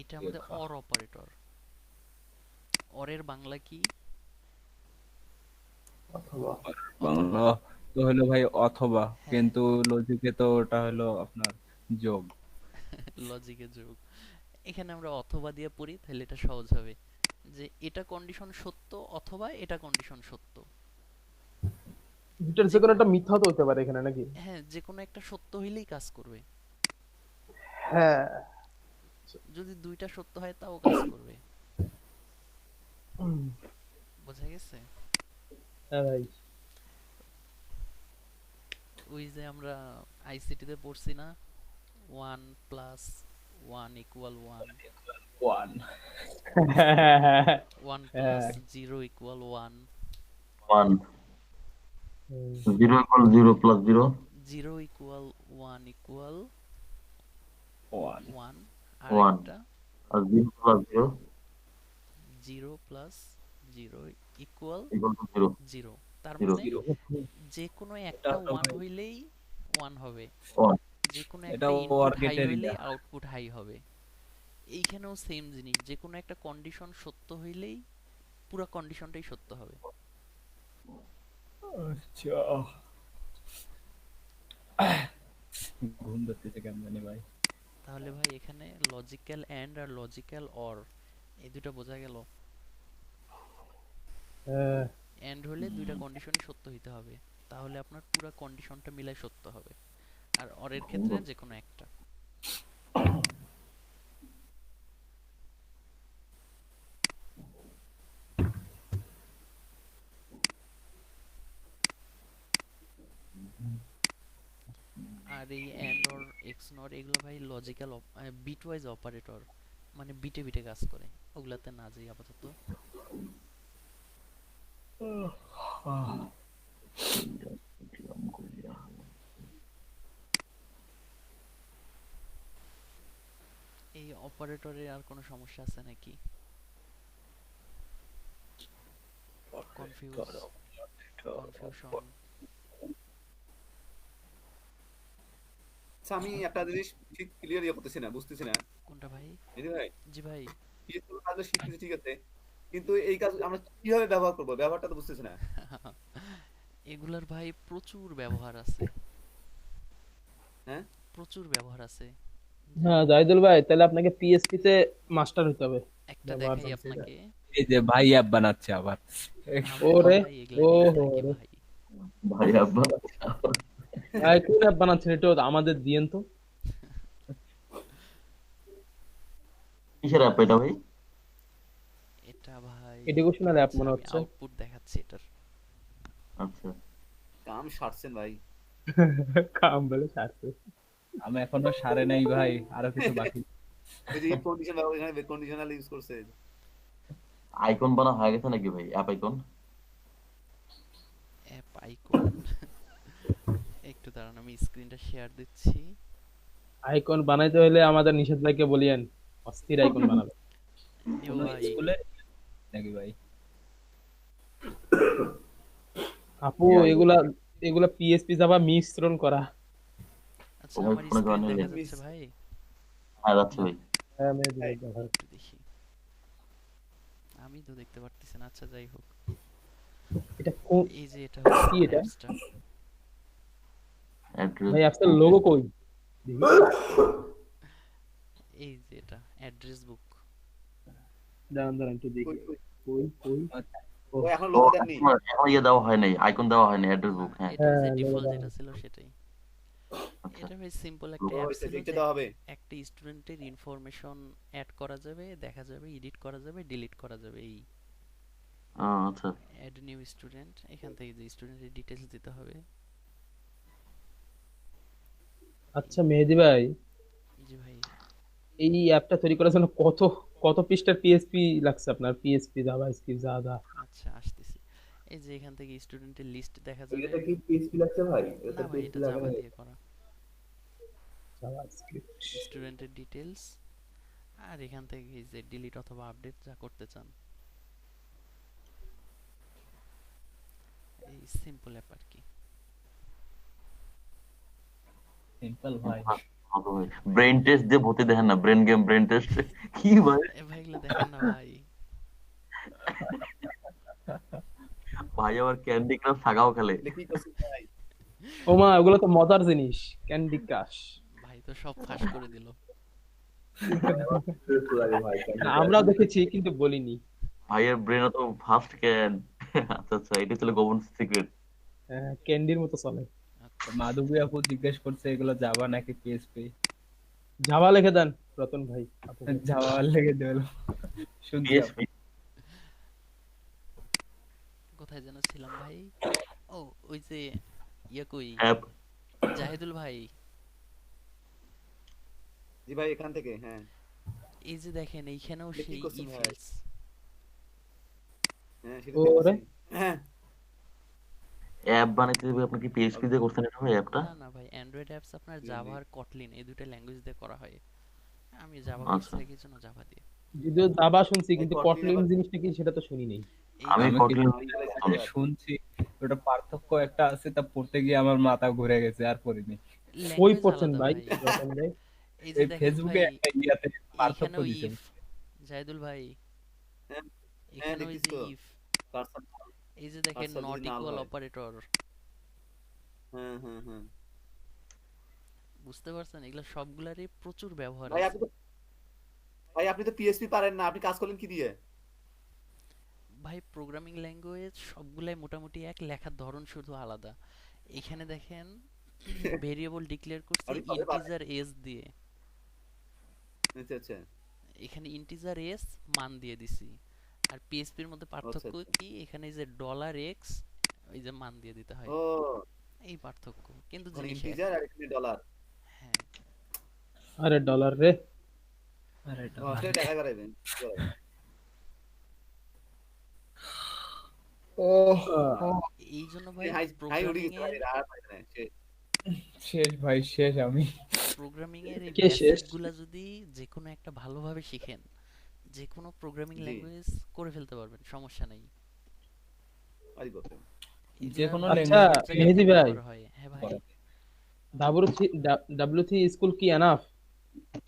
এটা আমাদের অর অপারেটর। অরের বাংলা কি? অথবা বাংলা তো হলো ভাই অথবা, হ্যাঁ, কিন্তু লজিকে তো ওটা হলো আপনার যোগ। লজিকে যোগ। এখানে আমরা অথবা দিয়ে পড়ি, তাহলে এটা সহজ হবে যে এটা কন্ডিশন সত্য অথবা এটা কন্ডিশন সত্য। দুটার যে কোনো একটা মিথ্যা তো হতে পারে এখানে নাকি? হ্যাঁ, যে কোনো একটা সত্য হইলেই কাজ করবে। হ্যাঁ। যদি দুইটা সত্য হয় তাও কাজ করবে। বোঝা গেছে? হ্যাঁ ভাই। ওই যে আমরা আইসিটি তে পড়ছি না, 1 + 1 = 1, ওয়ান 1 + 0 = 1, 1 0 = 0 + 0 0 = 1 = ওয়ান 1, আর 1 একটা আর 0 + 0 0 + 0 = = 0 0। তার 0 মানে যে কোনো একটা 1 হইলেই 1 হবে, 1 যে কোনো এটা একটা ইনপুট হাই অর্গেটের হইলেই আউটপুট হাই হবে। এইখানেও সেম জিনিস, যে কোনো একটা কন্ডিশন সত্য হইলেই পুরো কন্ডিশনটাই সত্য হবে। আচ্ছা, ঘুম ধরতেছে কেন জানি ভাই। তাহলে ভাই এখানে লজিক্যাল এন্ড আর লজিক্যাল অর এই দুটো বোঝা গেল। এন্ড হলে দুইটা কন্ডিশনই সত্য হইতে হবে, তাহলে আপনার পুরো কন্ডিশনটা মিলাই সত্য হবে। আর অরের ক্ষেত্রে যে কোনো একটা। আর এই এন্ড অর এক্স নর এগুলো ভাই লজিক্যাল বিট ওয়াইজ অপারেটর, মানে বিটে বিটে কাজ করে, ওগুলাতে না যাই আপাতত। এই অপারেটরে আর কোনো সমস্যা আছে নাকি? কনফিউশন? আচ্ছা আমি একটা জিনিস ঠিক ক্লিয়ার করতেছি না, বুঝতেছি না। কোনটা ভাই? এই যে ভাই, জি ভাই। PSP এর কাজটা শিখতেছি ঠিক আছে, কিন্তু এই কাজ আমরা কিভাবে ব্যবহার করব, ব্যবহারটা তো বুঝতেছি না। এগুলার ভাই প্রচুর ব্যবহার আছে। হ্যাঁ প্রচুর ব্যবহার আছে। হ্যাঁ জাহিদুল ভাই, তাহলে আপনাকে পিএসপি তে মাস্টার হইতে হবে। একটা দেখাই আপনাকে। এই যে ভাই অ্যাপ বানাচ্ছে আবার। ওরে ওহো ভাই আব্বা ভাই কোন অ্যাপ বানাচ্ছেন এটা আমাদের দিয়েন তো। কিসের অ্যাপ এটা ভাই? এটা ভাই এডুকেশনাল অ্যাপ মনে হচ্ছে। আউটপুট দেখাচ্ছি এটার। আচ্ছা কাম সারছেন ভাই। কাম বলে সারছে। আমি এখনো সারে নাই ভাই, আরো কিছু বাকি। এই যে কন্ডিশন এখানে কন্ডিশনাল ইউজ করছে। আইকন বানা হয়ে গেছে নাকি ভাই? অ্যাপ আইকন একটু দাঁড়ান, আমি স্ক্রিনটা শেয়ার দিচ্ছি। আইকন বানাইতে হলে আমাদের নিষেধ ভাইকে বলিয়েন, অস্থির আইকন বানাবে। স্কুলে নাকি ভাই? আপু এগুলা পিএসপি জাভা মিশ্রণ করা। আচ্ছা আমার স্ক্রিন দেখা যাচ্ছে ভাই? হ্যাঁ যাচ্ছে ভাই। হ্যাঁ আমি দেখা দেখি, আমি তো দেখতে পারতেছি না। আচ্ছা যাই হোক, এটা কোন এই যে এটা কি এটা অ্যাড্রেস ভাই আপনার লোগো কই? এই যে এটা অ্যাড্রেস বুক। দাঁড়ান একটু দেখি কই কই। ও এখন লোগো দেননি, এখন ইয়ে দেওয়া হয় নাই, আইকন দেওয়া হয় নাই, অ্যাড্রেস বুক। হ্যাঁ এটা যে ডিফল্ট যেটা ছিল সেটাই। এটা ভাই সিম্পল একটা অ্যাপ ছিল, একটা স্টুডেন্টের ইনফরমেশন অ্যাড করা যাবে, দেখা যাবে, এডিট করা যাবে, ডিলিট করা যাবে। এই আচ্ছা অ্যাড নিউ স্টুডেন্ট, এখান থেকে যে স্টুডেন্টের ডিটেইলস দিতে হবে। আচ্ছা মেহেদি ভাই, জি ভাই, এই অ্যাপটা তৈরি করার জন্য কত কত পৃষ্ঠার পিএসপি লাগছে আপনার? PSP JavaScript Java. আচ্ছা আসতেছি। এই যে এখান থেকে স্টুডেন্টের লিস্ট দেখা যাবে। এটা কি পিএসপি লাগছে ভাই? না ভাই, এটা জাভা দিয়ে করা। জাভাস্ক্রিপ্ট স্টুডেন্টের ডিটেইলস, আর এখান থেকে এই যে ডিলিট অথবা আপডেট যা করতে চান। এই সিম্পল অ্যাপ আর কি। সিম্পল ভাই। ব্রেন টেস্ট দিয়ে ভর্তি দেখেন না, ব্রেন গেম ব্রেন টেস্ট কি ভাই? এ ভাই এগুলো দেখেন না ভাই। ভাই আবার ক্যান্ডি ক্রাশ সাগাও খেলে। ওমা ওগুলো তো মজার জিনিস, ক্যান্ডি ক্রাশ। ভাই তো সব ফাঁস করে দিল। আমরাও দেখেছি কিন্তু বলিনি। ভাইয়ের ব্রেন তো ফাস্ট ক্যান। আচ্ছা আচ্ছা, এটা ছিল গোপন সিক্রেট। হ্যাঁ ক্যান্ডির মতো চলে। মাধবী আপু জিজ্ঞেস করছে এগুলো জাভা নাকি পিএসপি? জাভা লিখে দেন রতন ভাই। জাভা লিখে দেল শুনছি। কোথায় যেন ছিলাম ভাই? ও ওই যে ইয়া কই জাহিদুল ভাই। জি ভাই এখান থেকে। হ্যাঁ এই যে দেখেন এইখানেও সেই ইফেলস। হ্যাঁ সেটা দেখছি। হ্যাঁ অ্যাপ বানাইতে হবে আপনি কি পিএইচপি দিয়ে করছেন এটা ভাই অ্যাপটা? না না ভাই, অ্যান্ড্রয়েড অ্যাপস আপনার জাভা আর কটলিন এই দুটো ল্যাঙ্গুয়েজ দিয়ে করা হয়। আমি জাভা করছি এই জন্য জাভা দিয়ে। যদিও জাভা শুনছি কিন্তু কটলিন জিনিসটা কি সেটা তো শুনি নাই। আমি কটলিন শুনছি, ওটা পার্থক্য একটা আছে, তা পড়তে গিয়ে আমার মাথা ঘুরে গেছে, আর পড়িনি। কই পড়ছেন ভাই রতন ভাই? এই যে ফেসবুকে একটা ইয়াতে পার্থক্য দিছেন জাহিদুল ভাই। হ্যাঁ এখানে ওই যে ইফ, পারসন, এই যে দেখেন নট ইকুয়াল অপারেটর। হ্যাঁ হ্যাঁ হ্যাঁ বুঝতে পারছেন, এগুলা সবগুলারই প্রচুর ব্যবহার ভাই আছে। আপনি তো ভাই আপনি তো পিএসপি পারেন না, আপনি কাজ করলেন কি দিয়ে? ভাই প্রোগ্রামিং ল্যাঙ্গুয়েজ সবগুলাই মোটামুটি এক, লেখার ধরন শুধু আলাদা। এখানে দেখেন ভেরিয়েবল ডিক্লেয়ার করছি আপনি কবে পারেন? ইন্টিজার এস দিয়ে, আচ্ছা আচ্ছা এখানে ইন্টিজার এস মান দিয়ে দিছি। আর পিএসপির মধ্যে আচ্ছা পার্থক্য আচ্ছা। কি, এখানে এই যে ডলার এক্স এই যে মান দিয়ে দিতে হয়, ও এই পার্থক্য, কিন্তু ওখানে জিনিস এক। ইন্টিজার আর এখানে ডলার। হ্যাঁ আরে ডলার রে। আসলে টাকা করাইবেন। ও এই জন্য ভাই ভাই হাই হাই উঠে প্রোগ্রামিং গেছে ভাই, এর আর পাই না শেষ ভাই, শেষ আমি। প্রোগ্রামিং এর এই কে শেষ? বেসিক গুলা যদি যে কোনো একটা ভালোভাবে শিখেন, যে কোনো প্রোগ্রামিং জি ল্যাঙ্গুয়েজ করে ফেলতে পারবেন, সমস্যা নাই। আরে বাপরে। যে কোনো আচ্ছা সব জায়গায় মেহেদি ভাই, ব্যবহার হয়। হ্যাঁ ভাই, ডাব্লিউ থ্রি স্কুল কি এনাফ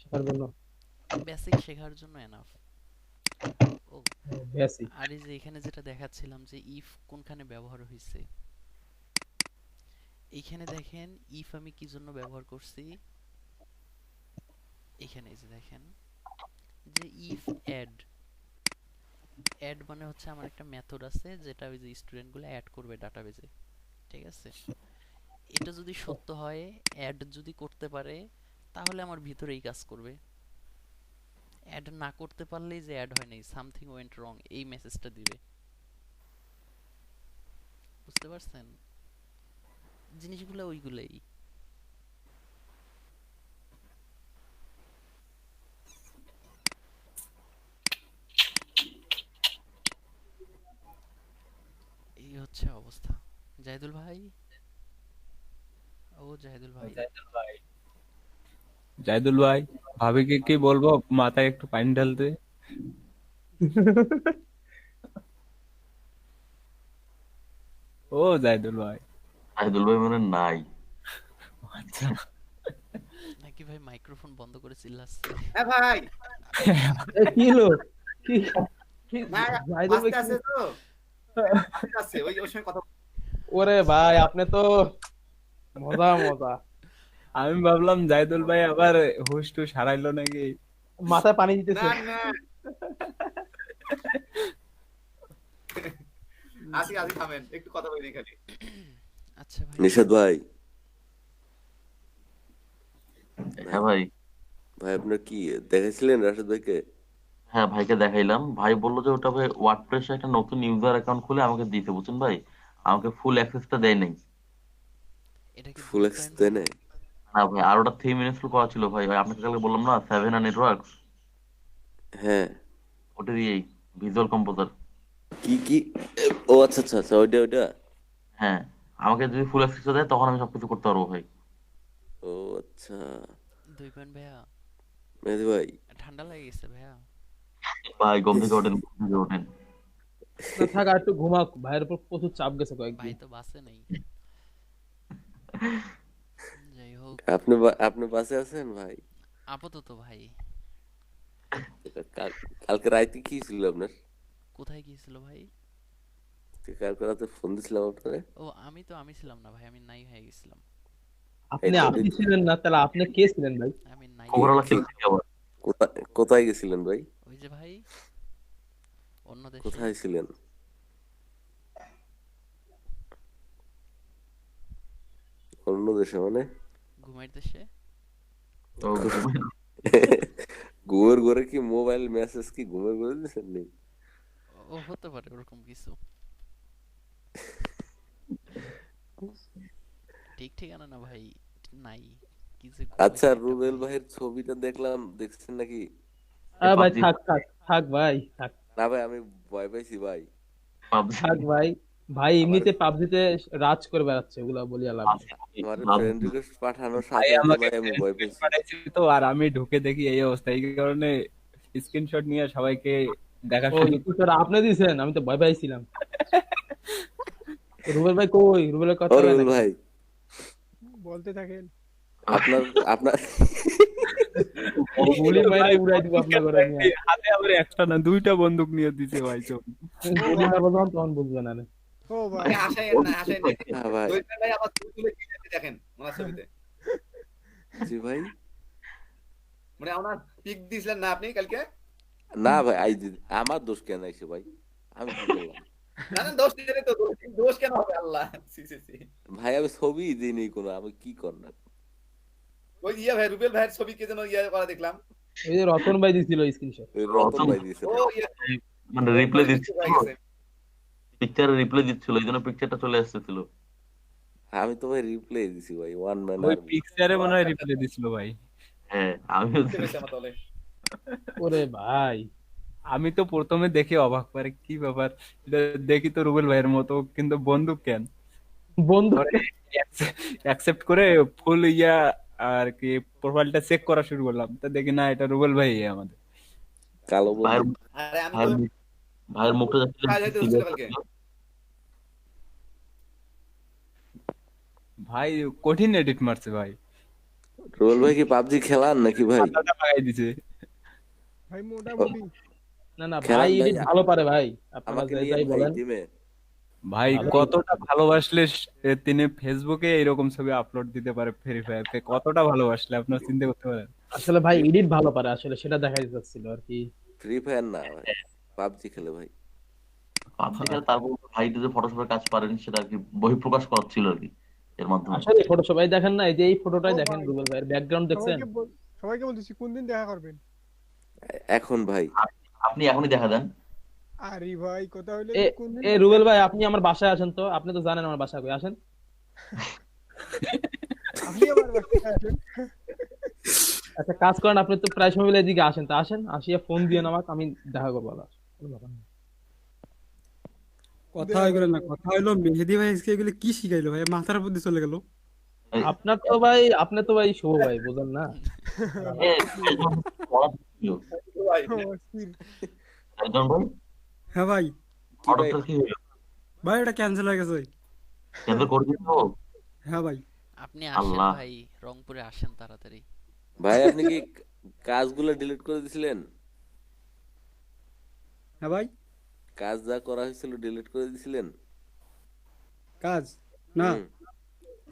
শেখার জন্য? বেসিক শেখার জন্য এনাফ। ও বেসিক। আর এই যে এখানে যেটা দেখাচ্ছিলাম যে ইফ কোনখানে ব্যবহার হয়েছে, এইখানে দেখেন ইফ আমি কি জন্য ব্যবহার করছি। এখানে এই যে দেখেন যে ইফ অ্যাড, অ্যাড মানে হচ্ছে আমার একটা মেথড আছে যেটা ওই যে স্টুডেন্টগুলো অ্যাড করবে ডাটাবেজে, ঠিক আছে? এটা যদি সত্য হয়, অ্যাড যদি করতে পারে, তাহলে আমার ভিতরে এই কাজ করবে। অ্যাড না করতে পারলেই যে অ্যাড হয় নাই, সামথিং ওয়েন্ট রং, এই মেসেজটা দিবে। বুঝতে পারছেন, জিনিসগুলো ওইগুলাই। এই হচ্ছে অবস্থা। জাহিদুল ভাই, ও জাহিদুল ভাই, জাহিদুল ভাই, ভাবিকে কি বলবো মাথায় একটু পানি ঢালতে? ও জাহিদুল ভাই। জাহিদুল ভাই মানে নাই। আচ্ছা নাকি ভাই মাইক্রোফোন বন্ধ করে চিল্লাচ্ছে? হ্যাঁ ভাই কি হলো? কি কি না জাহিদুল ভাই আস্তে কি? আছে তো আস্তে আছে, ওই সময় কথা ওরে ভাই আপনি তো মজা মজা। আমি ভাবলাম জাহিদুল ভাই আবার হুশ টুস হারাইলো নাকি। মাথায় পানি না দিতেছে। না আসি আসি থামেন, একটু কথা বলি খালি। আচ্ছা ভাই, নিশাদ ভাই, হ্যাঁ ভাই। ভাই আপনার কি দেখেছিলেন রাশেদ ভাইকে? হ্যাঁ ভাইকে দেখাইলাম, ভাই বললো যে ওটা ভাই ওয়ার্ডপ্রেসে একটা নতুন ইউজার অ্যাকাউন্ট খুলে আমাকে দিতে, বুঝছেন ভাই, আমাকে ফুল অ্যাক্সেসটা দেয় নাই। এটা কি ফুল ব্লু অ্যাক্সেস প্রিন্ট দেয় হলো? নাই? না ভাই, আর ওটা থিম ইনস্টল করা ছিল ভাই, ওই আপনাকে কালকে বললাম না 7 আর নেটওয়ার্কস, হ্যাঁ। ওটা দিয়েই ভিজুয়াল কম্পোজার। কি কি ও আচ্ছা আচ্ছা আচ্ছা, ওইটা ওইটা। হ্যাঁ, আমাকে যদি ফুল অ্যাক্সেসটা দেয় তখন আমি সবকিছু করতে পারবো ভাই। ও আচ্ছা। 2 পয়েন্ট ভাইয়া, মেহেদি ভাই, ঠান্ডা লাগে গেছে ভাইয়া। ভাই ঘুম থেকে ওঠেন, ঘুম থেকে ওঠেন। না থাক, আর একটু ঘুমাক, ভাইয়ের উপর প্রচুর চাপ গেছে ভাই কয়েকদিন। তো বাসে নেই। যাই হোক, আপনি বাসে আছেন ভাই? আপাতত ভাই। কালকে রাতে কি ছিল আপনার? কোথায় গিয়েছিল ভাই? কালকে রাতে ফোন দিছিলাম আপনারে। ও আমি ছিলাম না ভাই, আমি নাই হয়ে গেছিলাম। আপনি ছিলেন না, তাহলে আপনি কে ছিলেন ভাই? আমি নাই। ওভারঅল খেলতে কি আবার? কোথায় গেছিলেন ভাই? ওই যে ভাই অন্য দেশে। কোথায় ছিলেন? অন্য দেশে মানে? ঘুমাইর দেশে। ও ঘুমের ঘুমের ঘরে কি মোবাইল মেসেজ কি ঘুমের ঘরে দিচ্ছেন নি? ও হতে পারে ওরকম কিছু। ঠিক ঠিকানা না ভাই, নাই। কি যে আচ্ছা, ঘুমাইছি একটা রুবেল ভাই। ভাইয়ের ছবিটা দেখলাম, দেখছেন নাকি? ভাই থাক থাক থাক ভাই থাক। না ভাই, আমি ভয় পাইছি ভাই। থাক ভাই, ভাই এমনিতে পাবজিতে রাজ করে বেড়াচ্ছে, ওগুলা বলি লাভ নেই। আমার ফ্রেন্ড রিকোয়েস্ট পাঠানোর ভাই সাথে সাথে আমাকে ভাই আমি ভয় পাইছি। পাঠাইছি তো, আর আমি ঢুকে দেখি এই অবস্থা, এই কারণে স্ক্রিনশট নিয়ে সবাইকে দেখা ও স্যার আপনি দিয়েছেন, আমি তো ভয় পাইছিলাম। রুবেল ভাই কই? রুবেলের কথা ও রুবেল ভাই, বলতে থাকেন। আপনার আপনার গুলি মাইরে উড়াই দিব আপনার ঘরে নিয়ে। হাতে আবার একটা না দুইটা বন্দুক নিয়ে দিছে ভাই। চোখ গুলি মারবো যখন তখন বুঝবে না। ও ভাই ভাই আসেন না আসেন না। হ্যাঁ ভাই, ওই ভাই আবার ছবি তুলে কি দেখেন ওনার ছবিতে। জি ভাই। মানে আমার পিক দিছিলেন না আপনি কালকে? না ভাই, আমার দোষ কেন আইছে ভাই? আমি কি করলাম? না না, দোষ দিলে তো দোষ কেন হবে আল্লাহ? C C C. ভাই আমি ছবি দিইনি কোনো, আমি কি করলাম? ওই ভাই রুবেল ভাইয়ের ছবি কে যেন করা দেখলাম। এই যে রতন ভাই দিছিল স্ক্রিনশট। ওই রতন ভাই দিয়েছে। ও মানে রিপ্লাই দিচ্ছিল, পিকচারে রিপ্লাই দিচ্ছিল, এই জন্য পিকচারটা চলে আসছিল। আমি তো ভাই রিপ্লাই দিছি ভাই, ওয়ান ম্যান ওই আর্মি। পিকচারে মনে হয় রিপ্লাই দিছিল ভাই। হ্যাঁ আমিও ওরে ভাই, আমি তো প্রথমে দেখে অবাক, পারে কি ব্যাপার, এটা দেখি তো রুবেল ভাইয়ের মতো, কিন্তু বন্দুক কেন? বন্ধু অ্যাকসেপ্ট করে ফুল ইয়া আর কি প্রোফাইলটা চেক করা শুরু করলাম, তো দেখি না এটা রুবেল ভাই আমাদের কালো ভাইয়ের বন্ধু। আরে আমি তো ভাইয়ের মুখটা দেখছিলেন কাজ হইতে হচ্ছিল কালকে। ভাই কঠিন এডিট মারছে ভাই, রোল ভাই কি পাবজি খেলান নাকি ভাই? মাথাটা লাগাই দিছে। ভাই মোটামুটি না না খেলান ভাই ভাই, এডিট ভালো পারে ভাই, আপনারা আমাকে যাই নিয়ে যাই ভাই বলেন। টিমে। ভাই ভালো কতটা ভালোবাসলে তিনি ফেসবুকে এরকম ছবি আপলোড দিতে পারে, ফ্রি ফায়ারকে কতটা ভালোবাসলে আপনারা চিন্তা করতে পারেন। আসলে ভাই এডিট ভালো পারে, আসলে সেটা দেখাই যাচ্ছিল আর কি। ফ্রি ফায়ার না ভাই, পাবজি খেলে ভাই। পাবজি খেলে, তারপর ভাই যে ফটোশপের কাজ পারেন সেটা আর কি বহিঃপ্রকাশ করা ছিল আর কি এর মাধ্যমে। আসলে ফটোশপ এই দেখেন না, এই যে এই ফটোটাই ও দেখেন ভাই, রুবেল ভাইয়ের ব্যাকগ্রাউন্ড দেখছেন? সবাইকে বলতেছি কোন দিন দেখা করবেন। এখন ভাই আপনি এখনই দেখা দেন। আরে ভাই কথা হইলো এ যে কোন দিন এ রুবেল ভাই আপনি আমার বাসায় আসেন তো, আপনি তো জানেন আমার বাসা কই, আসেন। আপনি আমার বাসায় আসেন। আচ্ছা কাজ করেন, আপনি তো প্রায় সময় মিলে এদিকে আসেন, তা আসেন, আসিয়া ফোন দিয়ে আমাকে, আমি দেখা করবো আবার। কোনো ব্যাপার না। কথা হয়ে গেল না, কথা হইলো মেহেদি ভাই আজকে এগুলো কি শিখাইলো ভাই, মাথার উপর দিয়ে চলে গেল। আপনার তো ভাই শুভ ভাই, বুঝেন না? হ্যাঁ ভাই, অর্ডারটা কি হলো? ভাই এটা ক্যান্সেল হয়ে গেছে। ক্যান্সেল করে দিতে? হ্যাঁ ভাই। আপনি আসেন ভাই, রংপুরে আসেন তাড়াতাড়ি। ভাই আপনি কি কাজগুলো ডিলিট করে দিছিলেন? হ্যাঁ ভাই, কাজ যা করা হয়েছিল ডিলিট করে দিছিলেন? কাজ না।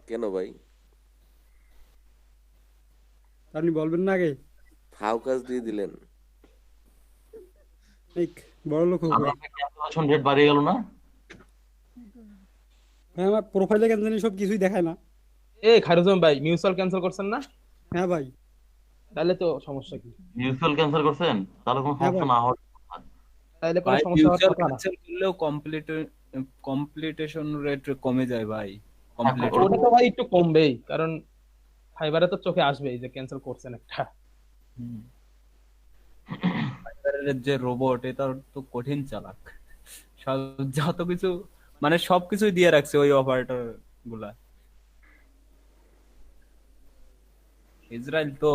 কেন ভাই? আপনি বলবেন না আগে? ফাও কাজ দিয়ে দিলেন। ঠিক বড় লোক হবে। ক্যান্সেলেশন রেট বাড়িয়ে গেল না? ভাই আমার প্রোফাইলে কেন জানি সব কিছুই দেখায় না। খায়রুজ্জামান ভাই মিউচুয়াল ক্যান্সেল করছেন না? হ্যাঁ ভাই। তাহলে তো সমস্যা কি? মিউচুয়াল ক্যান্সেল করছেন? তাহলে কোনো সমস্যা না হওয়ার কথা। তাহলে কোনো সমস্যা হওয়ার কথা না। ক্যান্সেল করলেও কমপ্লিটেশন রেট কমে যায় ভাই। ওটা তো ভাই একটু কমবেই, কারণ ফাইবারে তো চোখে আসবেই যে ক্যান্সেল করছেন একটা। ফাইবারের যে রোবট, এটা তো কঠিন চালাক, সব যত কিছু মানে সবকিছুই দিয়ে রাখছে ওই অপারেটর গুলা। ইসরায়েল তো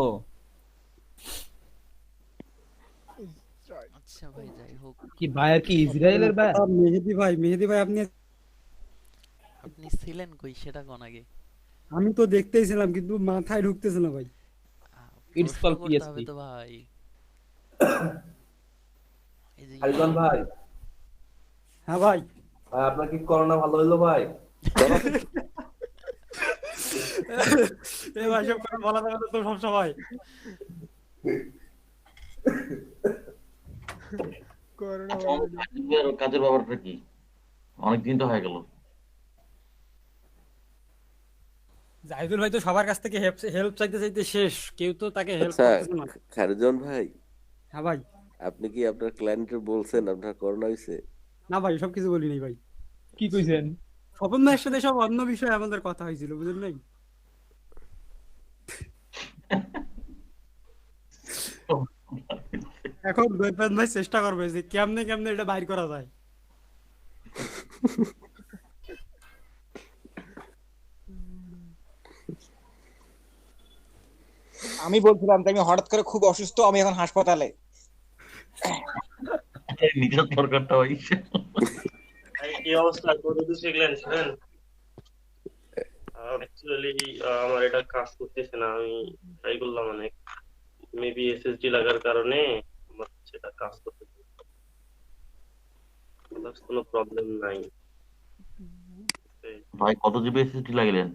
আচ্ছা ভাই যাই হোক, কি ভাই, আর কি ইসরায়েলের ভাই? মেহেদি ভাই আপনি ছিলেন কই সেটা কোন আগে? আমি তো দেখতেইছিলাম কিন্তু মাথায় ঢুকতেছে না ভাই। ইটস কল করতে হবে তো ভাই। এই যে আরিফান ভাই। হ্যাঁ ভাই। ভাই আপনার কি করোনা ভালো হইলো ভাই? এই ভাই সব কথা বলা যাবে না তো সব সময়। করোনা কাজের ব্যাপারটা কি? অনেকদিন তো হয়ে গেল। জাহিদুল ভাই তো সবার কাছ থেকে হেল্প চাইতে চাইতে শেষ, কেউ তো তাকে হেল্প আচ্ছা করতেছে না। খারজন ভাই। হ্যাঁ ভাই। আপনি কি আপনার ক্লায়েন্টের বলছেন আপনার করোনা হইছে? না ভাই সব কিছু বলি নাই ভাই। কি কইছেন? স্বপন ভাইয়ের সাথে সব অন্য বিষয়ে আমাদের কথা হয়েছিল, বুঝলেন নাই? এখন দৈপান ভাই চেষ্টা করবে যে কেমনে কেমনে এটা বাইর করা যায়। আমি বলছিলাম যে আমি হঠাৎ করে খুব অসুস্থ, আমি এখন হাসপাতালে। নিজের দরকারটা ভাই। কি অবস্থা, কতদূর শিখলেন শুনেন? অ্যাকচুয়ালি আমার এটা কাজ করতেছে না, আমি ট্রাই করলাম অনেক, মেবি এসএসডি লাগার কারণে আমার সেটা কাজ করতেছে না। কোনো প্রবলেম নাই ভাই কত জিবি এসএসডি লাগলেন?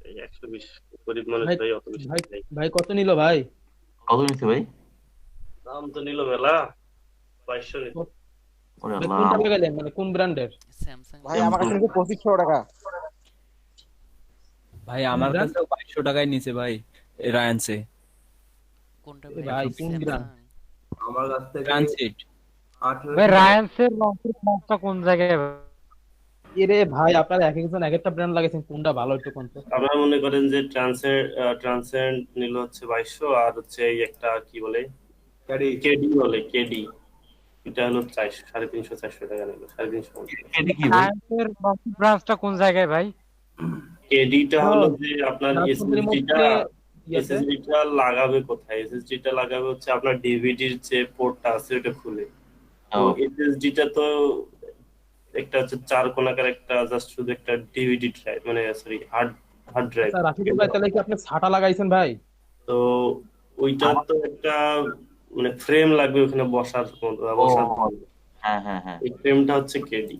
এই 120 গরিব মানুষ ভাই ভাই, অত বেশি ভাই নেই। ভাই কত নিল ভাই? কত নিচ্ছে ভাই? দাম তো নিল মেলা, 2200 নিল। ওরে ভাই আল্লাহ, কোনটা লাগাইলেন, মানে কোন ব্র্যান্ডের? স্যামসাং ভাই আমার কাছে নিয়েছে 2500 টাকা। ভাই কোন আমার ব্র্যান্ড? কাছেও 2200 টাকায় নিচে ভাই রায়ান্সে কোনটা এ ভাই? ভাই কোন ব্র্যান্ড? স্যামসাং। আমার কাছ থেকে ট্রানসিট। 18 ভাই রায়ান্সের লঞ্চের প্রাইসটা কোন জায়গায়? এরে ভাই আপনারা এক একজন এক একটা ব্র্যান্ড লাগাইছেন, কোনটা ভালো একটু কোন তো? আপনারা মনে করেন যে ট্রান্সেন্ড নিল হচ্ছে 2200, আর হচ্ছে এই একটা কি বলে ক্যাডি কেডি বলে, কেডি, এটা হলো 400, 350 400 টাকা নিল, 350। এটা কি ভাই? রায়ান্সের লঞ্চের প্রাইসটা কোন জায়গায় ভাই? কেডিটা হলো যে আপনার রাজপথের এসএসডিটা, মধ্যে ইয়াতে এসএসডিটা লাগাবে কোথায়? এসএসডিটা লাগাবে হচ্ছে আপনার ডিভিডির যে পোর্টটা আছে ওটা খুলে। তো ও, এসএসডিটা তো একটা হচ্ছে 4 কোণাকার একটা জাস্ট শুধু একটা ডিভিডি ড্রাইভ, মানে সরি হার্ড হার্ড ড্রাইভ। আচ্ছা রাফিকুল ভাই, তাহলে কি আপনি ছাটা লাগাইছেন ভাই? তো ওইটা তো একটা মানে ফ্রেম লাগবে ওখানে বসার মতো, ও, বসার জন্য। হ্যাঁ হ্যাঁ হ্যাঁ। এই ফ্রেমটা হচ্ছে কেডি।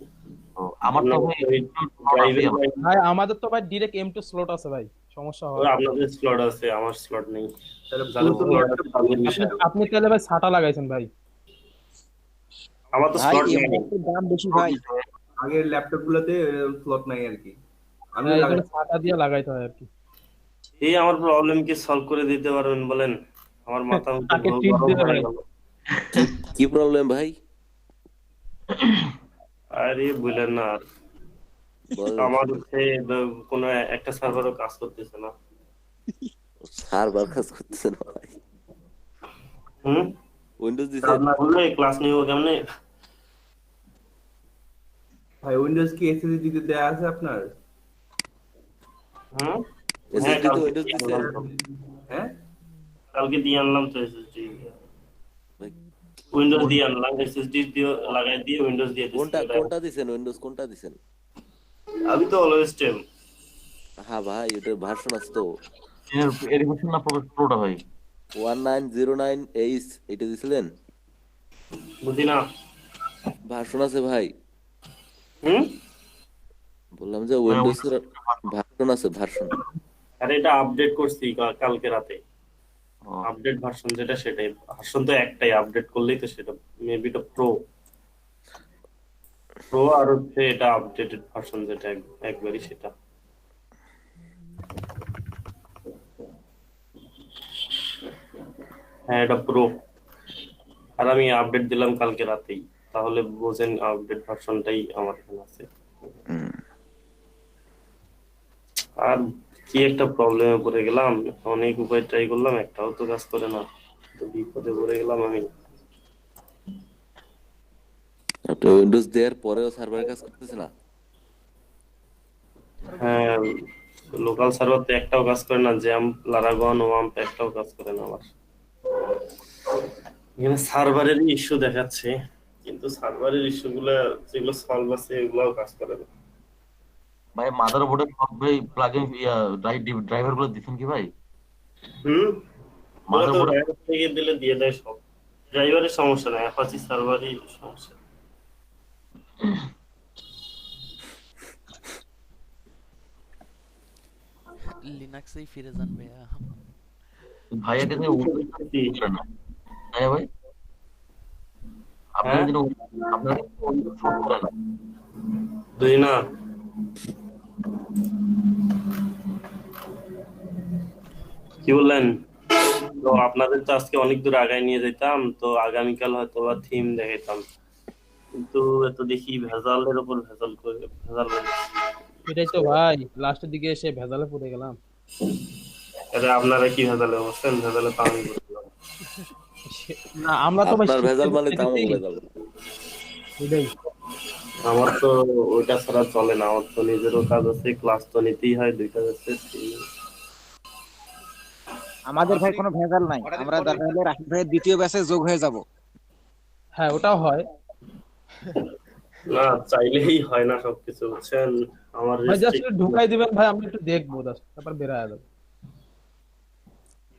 ও, আমার তো ভাই ওই একটু slot ড্রাইভের আছে। ভাই আমাদের তো ভাই ডিরেক্ট M2 স্লট আছে ভাই, সমস্যা হয়। আপনাদের স্লট আছে, আমার স্লট নেই। তাহলে যাদের পুরাতন slot ল্যাপটপ আছে তাদের আপনি বিষয়। আপনি তাহলে ভাই ছাটা লাগাইছেন ভাই। আমার তো ভাই স্লট নেই। এমবক্সের দাম বেশি ভাই। আগের ল্যাপটপ গুলোতে স্লট নাই আর কি, আমি এই লাগাই জন্য ছাটা দিয়ে লাগাইতে হয় আর কি। এই আমার প্রবলেম কি সলভ করে দিতে পারবেন বলেন? আমার মাথা মুখে তাকে ট্রিট গরম দিতে হয়ে ভাই। গেল। কি প্রবলেম ভাই? আরে বললেন না আর। বলেন। আমার হচ্ছে কোনো একটা সার্ভারও কাজ করতেছে না। সার্ভার কাজ করতেছে না ভাই? হুম, উইন্ডোজ দিছে? কাজ না করলে ক্লাস নিব কেমনে? ভাই উইন্ডোজ কি এসএসডি তে দেয়া আছে আপনার? হুম, হ্যাঁ এসএসডি তো কালকে উইন্ডোজ দিয়ে দিছে? আনলাম তো। হ্যাঁ কালকে দিয়ে আনলাম তো এসএসডি। ভাই, উইন্ডোজ দিয়ে আনলাম, এসএসডি দিয়ে লাগাই দিয়ে উইন্ডোজ দিয়ে দিচ্ছি। কোনটা কোনটা দিছেন? উইন্ডোজ কোনটা দিছেন? আমি তো অলওয়েজ টেম। হ্যাঁ ভাই, এটার ভার্সন আছে তো এডুকেশন না প্রোটা ভাই? 1909H, এটা দিছিলেন? বুঝি না। ভার্সন আছে ভাই? হুম, বললাম যে উইন্ডোজ এর ভার্সন আছে, ভার্সন। আরে এটা আপডেট করছি কালকে রাতে। ও, আপডেট ভার্সন যেটা সেটাই, ভার্সন তো একটাই, আপডেট করলেই তো সেটা। মেবি এটা প্রো প্রো আর হচ্ছে এটা আপডেটেড ভার্সন যেটা একবারই সেটা। হ্যাঁ এটা প্রো, আর আমি আপডেট দিলাম কালকে রাতেই, তাহলে বোঝেন আপডেট ভার্সনটাই আমার এখানে আছে। আর কি একটা প্রবলেমে পড়ে গেলাম, অনেক উপায় ট্রাই করলাম, একটাও তো কাজ করে না, তো বিপদে পড়ে গেলাম আমি। আপনি উইন্ডোজ দেওয়ার পরেও সার্ভার কাজ করতেছে না? হ্যাঁ, লোকাল সার্ভার তো একটাও কাজ করে না, জ্যাম্প লারাগন ওয়াম্প একটাও কাজ করে না আমার। এখানে সার্ভারের ইস্যু দেখাচ্ছে, কিন্তু সার্ভারের ইস্যু গুলা যেগুলো সলভ আছে এগুলাও কাজ করে না। ভাই মাদারবোর্ডে সব ভাই প্লাগইন ড্রাইভার গুলো দিছেন কি ভাই? হুম, ওগুলো তো মাদারবোর্ডে ড্রাইভার থেকে দিলে দিয়ে দেয় সব। ড্রাইভারের সমস্যা নাই, অ্যাপাচি সার্ভারই সমস্যা। লিনাক্সেই ফিরে যান ভাইয়া। ভাইয়া কিন্তু করে না, তাই না ভাই? আপনার হ্যাঁ কিন্তু আপনার support করে না। বুঝি না। কি বললেন? তো আপনাদের তো আজকে অনেক দূর আগায় নিয়ে যেতাম, তো আগামীকাল হয়তো বা থিম দেখাইতাম, কিন্তু এত দেখি ভেজালের উপর ভেজাল করে ভেজাল বানাচ্ছি। এটাই তো ভাই, লাস্টের দিকে এসে ভেজালে পড়ে গেলাম। আরে আপনারা কি ভেজালে বসছেন? ভেজালে তো আমি পড়ে গেলাম। না আমরা তো ভাই আপনার ভেজাল শিখতে মানে তো আমার শিখতেছি। ভেজাল। এটাই আমার তো ওইটা ছাড়া চলে না, আমার তো নিজেরও কাজ আছে, ক্লাস তো নিতেই হয়, দুইটা আছে। আমাদের ভাই কোনো ভেজাল নাই, আমরা দরকার হলে রাকিব ভাইয়ের দ্বিতীয় ব্যাচে যোগ হয়ে যাব। হ্যাঁ ওটাও হয় না, চাইলেই হয় না সবকিছু, বুঝছেন? আমার ভাই, জাস্ট restrict- ঢুকাই দিবেন ভাই, আমরা একটু দেখবো জাস্ট, তারপর বের হয়ে যাবো।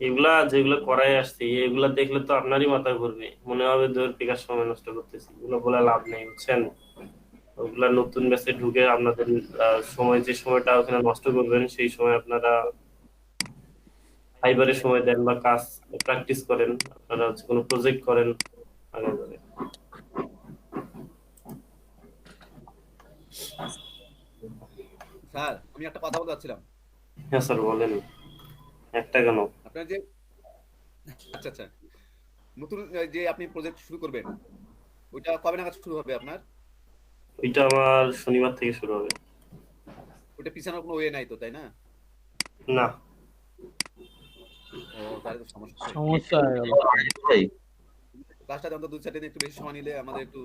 এগুলা যেগুলো করাই আসছি এগুলা দেখলে তো আপনারই মাথা ঘুরবে, মনে হবে 2 বিঘা সময় নষ্ট করতেছি, এগুলো বলে লাভ নেই, বুঝছেন? ওগুলা নতুন ব্যাচে ঢুকে আপনাদের সময়, যে সময়টা ওখানে নষ্ট করবেন সেই সময় আপনারা ফাইবারের সময় দেন বা কাজ প্র্যাকটিস করেন, আপনারা হচ্ছে কোনো প্রজেক্ট করেন আগে ধরে। স্যার আমি একটা কথা বলতে চাচ্ছিলাম। হ্যাঁ স্যার বলেন। একটা কেন? আপনার যে আচ্ছা আচ্ছা নতুন যে আপনি প্রজেক্ট শুরু করবেন ওইটা কবে নাগাদ শুরু হবে আপনার? ওইটা আমার শনিবার থেকে শুরু হবে। ওইটা পিছানোর কোনো ওয়ে নাই তো, তাই না? না। ও তাহলে তো সমস্যা সমস্যা হয়ে গেল। ভাই ক্লাসটা যখন 2-4 দিন একটু বেশি সময় নিলে আমাদের একটু